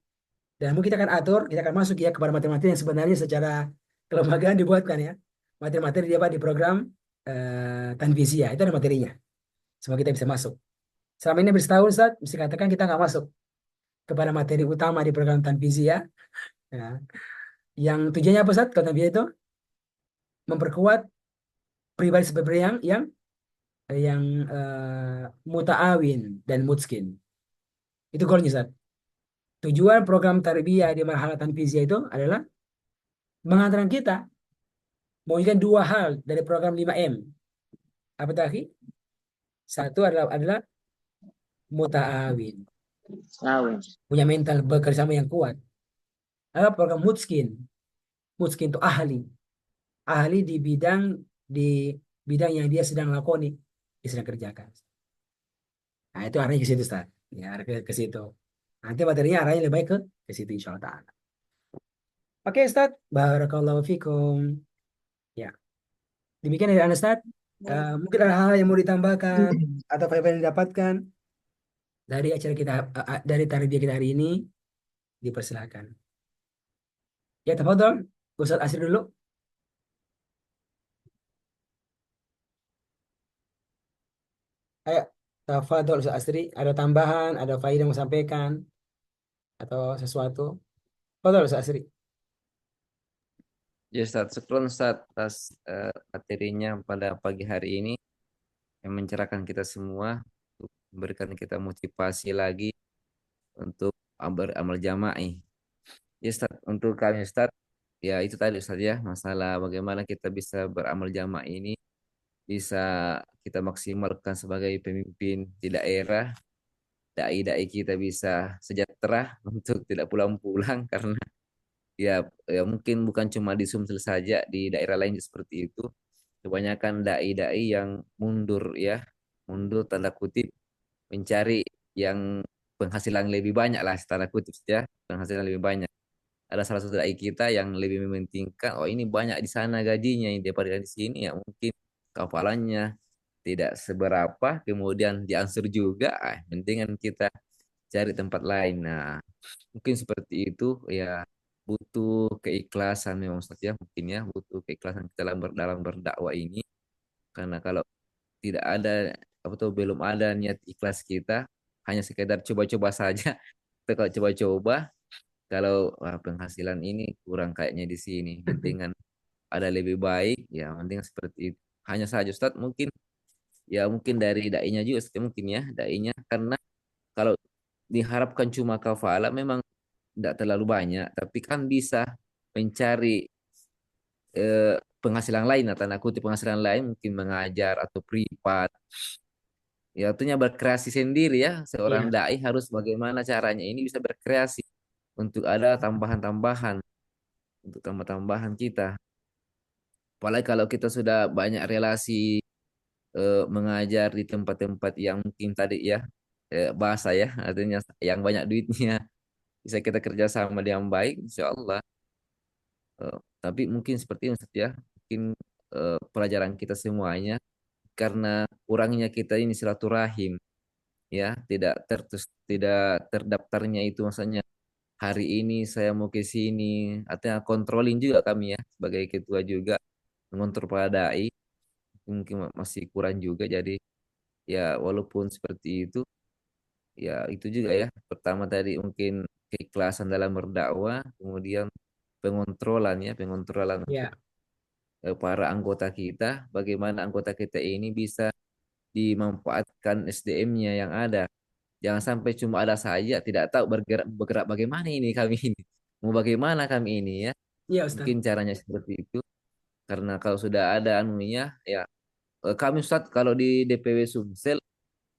Dan mungkin kita akan atur, kita akan masuk ya kepada materi-materi yang sebenarnya secara kelembagaan dibuatkan ya. Materi-materi dia Pak di program Tanvizia, itu ada materinya. Semoga kita bisa masuk. Selama ini bersetahun Ustaz, mesti katakan kita nggak masuk kepada materi utama di program Tanvizia. Ya. Yang tujuannya apa Ustaz? Kalau Tanvizia itu memperkuat pribadi-pribadi yang muta'awin dan mutskin. Itu goalnya Ustaz. Tujuan program tarbiyah di marhalah Tanvizia itu adalah mengantarkan kita mewujudkan dua hal dari program 5M. Apa tadi? Satu adalah muta'awin, Awin. punya mental bekerjasama yang kuat. Ada program mutskin. Mutskin itu ahli di bidang yang dia sedang lakoni, dia sedang kerjakan. Nah, itu arahnya ke situ, Ustaz. Ya, arah ke situ. Nanti materinya arahnya lebih baik ke situ insya Allah ta'ala. Oke, Ustaz. Barakallahu fikum. Ya, demikian dari Anda, Ustaz. Mungkin ada hal yang mau ditambahkan atau apa yang didapatkan dari acara kita, dari tarbiyah kita hari ini, dipersilakan. Ya, tafadhol. Ustaz Asri dulu. Ayo, tafadhol Ustaz Asri. Ada tambahan, ada faedah yang mau sampaikan atau sesuatu? Tafadhol Ustaz Asri. Ya Ustaz, syukron Ustaz atas materinya pada pagi hari ini yang mencerahkan kita semua, untuk memberikan kita motivasi lagi untuk beramal jama'i. Ya Ustaz, untuk kami Ustaz, ya itu tadi Ustaz ya, masalah bagaimana kita bisa beramal jama'i ini bisa kita maksimalkan sebagai pemimpin di daerah, dai-dai kita bisa sejahtera untuk tidak pulang-pulang karena ya mungkin bukan cuma di Sumsel saja, di daerah lain juga seperti itu. Kebanyakan dai-dai yang mundur ya, mundur tanda kutip mencari yang penghasilan lebih banyak lah, tanda kutip ya, penghasilan lebih banyak. Ada salah satu dai kita yang lebih mementingkan, oh ini banyak di sana gajinya ini daripada di sini, ya mungkin kafalannya tidak seberapa, kemudian diansur juga, mendingan kita cari tempat lain. Nah, mungkin seperti itu ya, butuh keikhlasan memang Ustaz ya, mungkin ya butuh keikhlasan kita dalam berdakwah ini, karena kalau tidak ada apa tuh, belum ada niat ikhlas kita, hanya sekedar coba-coba saja. Kita kalau coba-coba, kalau penghasilan ini kurang kayaknya di sini, mendingan ada lebih baik ya, mending seperti itu. Hanya saja Ustaz, mungkin ya mungkin dari dai-nya juga Ustaz, ya, mungkin ya dai-nya, karena kalau diharapkan cuma kafalah memang tidak terlalu banyak, tapi kan bisa mencari penghasilan lain, atau tanda kutip penghasilan lain, mungkin mengajar atau privat. Ya, artinya berkreasi sendiri ya. Seorang Iya. dai harus bagaimana caranya ini bisa berkreasi untuk ada tambahan-tambahan, untuk tambah-tambahan kita. Apalagi kalau kita sudah banyak relasi, mengajar di tempat-tempat yang mungkin tadi ya, bahasa ya, artinya yang banyak duitnya, bisa kita kerjasama dengan baik, insya Allah. Tapi mungkin seperti ini Ustaz ya, mungkin pelajaran kita semuanya, karena kurangnya kita ini silaturahim ya, tidak terdaftarnya itu, maksudnya hari ini saya mau ke sini, artinya controlling juga kami ya sebagai ketua juga, mengontrol para dai mungkin masih kurang juga. Jadi ya walaupun seperti itu, itu juga ya, pertama tadi mungkin keikhlasan dalam berdakwah, kemudian pengontrolan untuk Ya. para anggota kita, bagaimana anggota kita ini bisa dimanfaatkan SDM-nya yang ada. Jangan sampai cuma ada saja, tidak tahu bergerak bergerak bagaimana ini kami ini. Mau bagaimana kami ini ya. Iya, Ustaz. Mungkin caranya seperti itu. Karena kalau sudah ada anunya ya, kami Ustaz kalau di DPW Sumsel,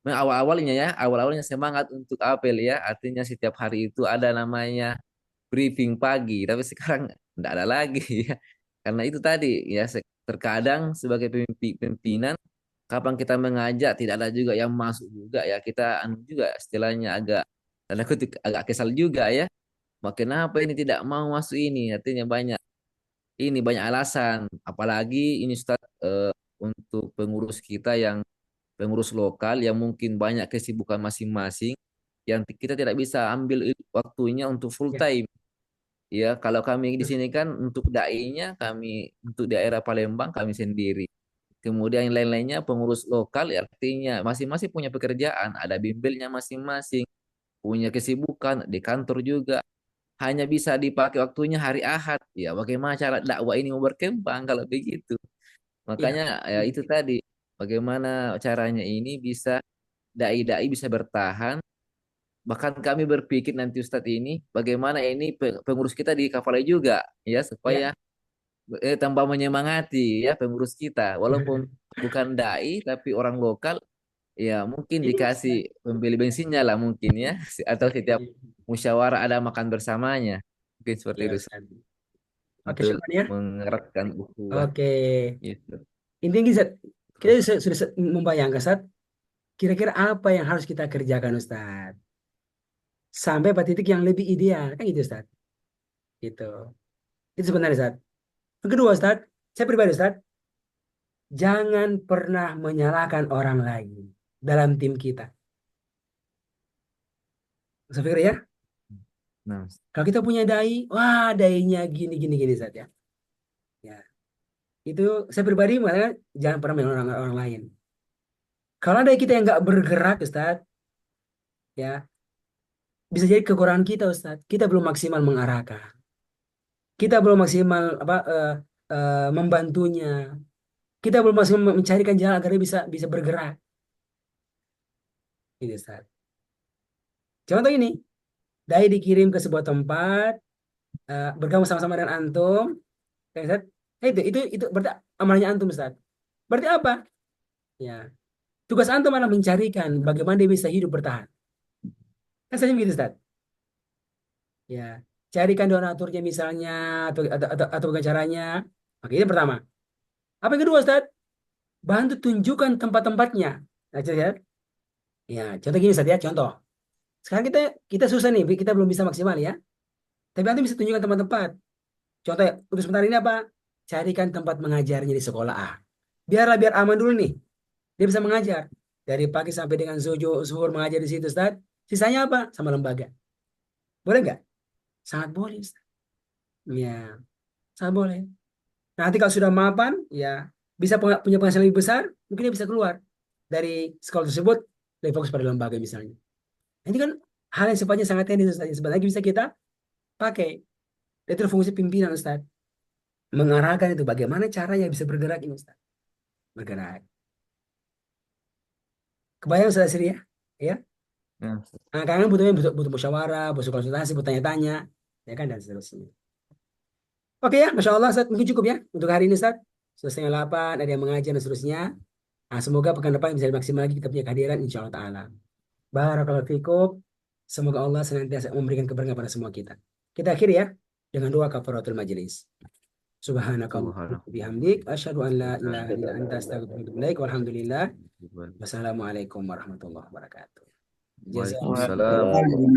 awal-awalnya ya, awal-awalnya semangat untuk apel ya. Artinya setiap hari itu ada namanya briefing pagi, tapi sekarang tidak ada lagi ya. Karena itu tadi ya, terkadang sebagai pimpinan, kapan kita mengajak tidak ada juga yang masuk juga ya, kita anu juga istilahnya agak, tanda kutip agak kesal juga ya. Makin apa ini tidak mau masuk ini, artinya banyak alasan, apalagi ini Ustaz, untuk pengurus kita yang pengurus lokal yang mungkin banyak kesibukan masing-masing, yang kita tidak bisa ambil waktunya untuk full Ya, time. Ya, kalau kami di sini kan untuk dai-nya kami untuk daerah Palembang kami sendiri. Kemudian yang lain-lainnya pengurus lokal ya artinya masing-masing punya pekerjaan, ada bimbelnya masing-masing, punya kesibukan di kantor juga. Hanya bisa dipakai waktunya hari Ahad. Ya, bagaimana cara dakwah ini mau berkembang kalau begitu? ya, Makanya ya itu tadi, bagaimana caranya ini bisa dai-dai bisa bertahan. Bahkan kami berpikir nanti Ustadz ini, bagaimana ini pengurus kita di kafalai juga, ya supaya ya. tambah menyemangati ya pengurus kita. Walaupun bukan dai tapi orang lokal, ya mungkin Ini dikasih Ustaz. pembeli bensinnya lah mungkin ya, atau setiap musyawarah ada makan bersamanya. Mungkin seperti Ya, itu Ustaz. Oke, untuk syukur ya. mengeratkan ukhuwah Oke. gitu. Intinya Ustaz, kita sudah membayangkan Ustaz, kira-kira apa yang harus kita kerjakan Ustaz? Sampai pada titik yang lebih ideal. Kan gitu Ustaz. Gitu. Itu sebenarnya Ustaz. Yang kedua Ustaz, saya pribadi Ustaz, jangan pernah menyalahkan orang lain dalam tim kita. Saya pikir ya, Nah, kalau kita punya dai, wah dainya gini gini gini Ustaz ya. Ya, itu saya pribadi makanya jangan pernah menyalahkan orang lain. Kalau ada kita yang nggak bergerak Ustaz, ya bisa jadi kekurangan kita Ustaz. Kita belum maksimal mengarahkan. Kita belum maksimal membantunya. Kita belum maksimal mencarikan jalan agar dia bisa bisa bergerak. Ini Ustaz. Contoh ini, dai dikirim ke sebuah tempat, bergabung sama-sama dengan antum, ya Ustaz. Itu berarti amalnya antum Ustaz. Berarti apa? Ya, tugas antum adalah mencarikan bagaimana dia bisa hidup bertahan. Kan saja begitu Ustaz. Ya, carikan donaturnya misalnya atau bagaimana caranya. Oke, itu pertama. Apa yang kedua Ustaz? Bantu tunjukkan tempat-tempatnya. Nah, ya. Ya, contoh gini Ustaz ya, contoh. Sekarang kita kita susah nih, kita belum bisa maksimal ya. Tapi nanti bisa tunjukkan tempat-tempat. Contoh ya, untuk sementara ini apa? Carikan tempat mengajarnya di sekolah A. Biar aman dulu nih. Dia bisa mengajar. Dari pagi sampai dengan zuhur mengajar di situ Ustaz. Sisanya apa? Sama lembaga. Boleh nggak? Sangat boleh Ustaz. Ya, sangat boleh. Nanti kalau sudah mapan, ya bisa punya penghasilan lebih besar, mungkin dia bisa keluar dari sekolah tersebut, lebih fokus pada lembaga misalnya. Ini kan hal yang sifatnya sangat teknis Ustaz. Yang sebenarnya bisa kita pakai. Itu fungsi pimpinan Ustaz. Mengarahkan itu bagaimana caranya bisa bergerak ini Ustaz. Bergerak. Kebayang Ustaz Sri ya? Ya. nah, Nah, karena butuh musyawarah, butuh konsultasi, butuh tanya-tanya, ya kan dan seterusnya. Oke ya, Masya Allah Ustaz, mungkin cukup ya untuk hari ini Ustaz. Sudah setengah 8, ada yang mengajar dan seterusnya. Nah, semoga pekan depan bisa maksimal lagi kita punya kehadiran insya Allah Ta'ala. Barakallahu fikum. Semoga Allah senantiasa memberikan keberkahan pada semua kita. Kita akhiri ya dengan doa kafaratul majelis. Subhanakallah subhanallah. bihamdik asyhadu an la ilaha illa anta astaghfiruka wa atubu ilaik walhamdulillah. Wassalamualaikum warahmatullahi wabarakatuh. Jazakumullah. Waalaikumsalam. Waalaikumsalam.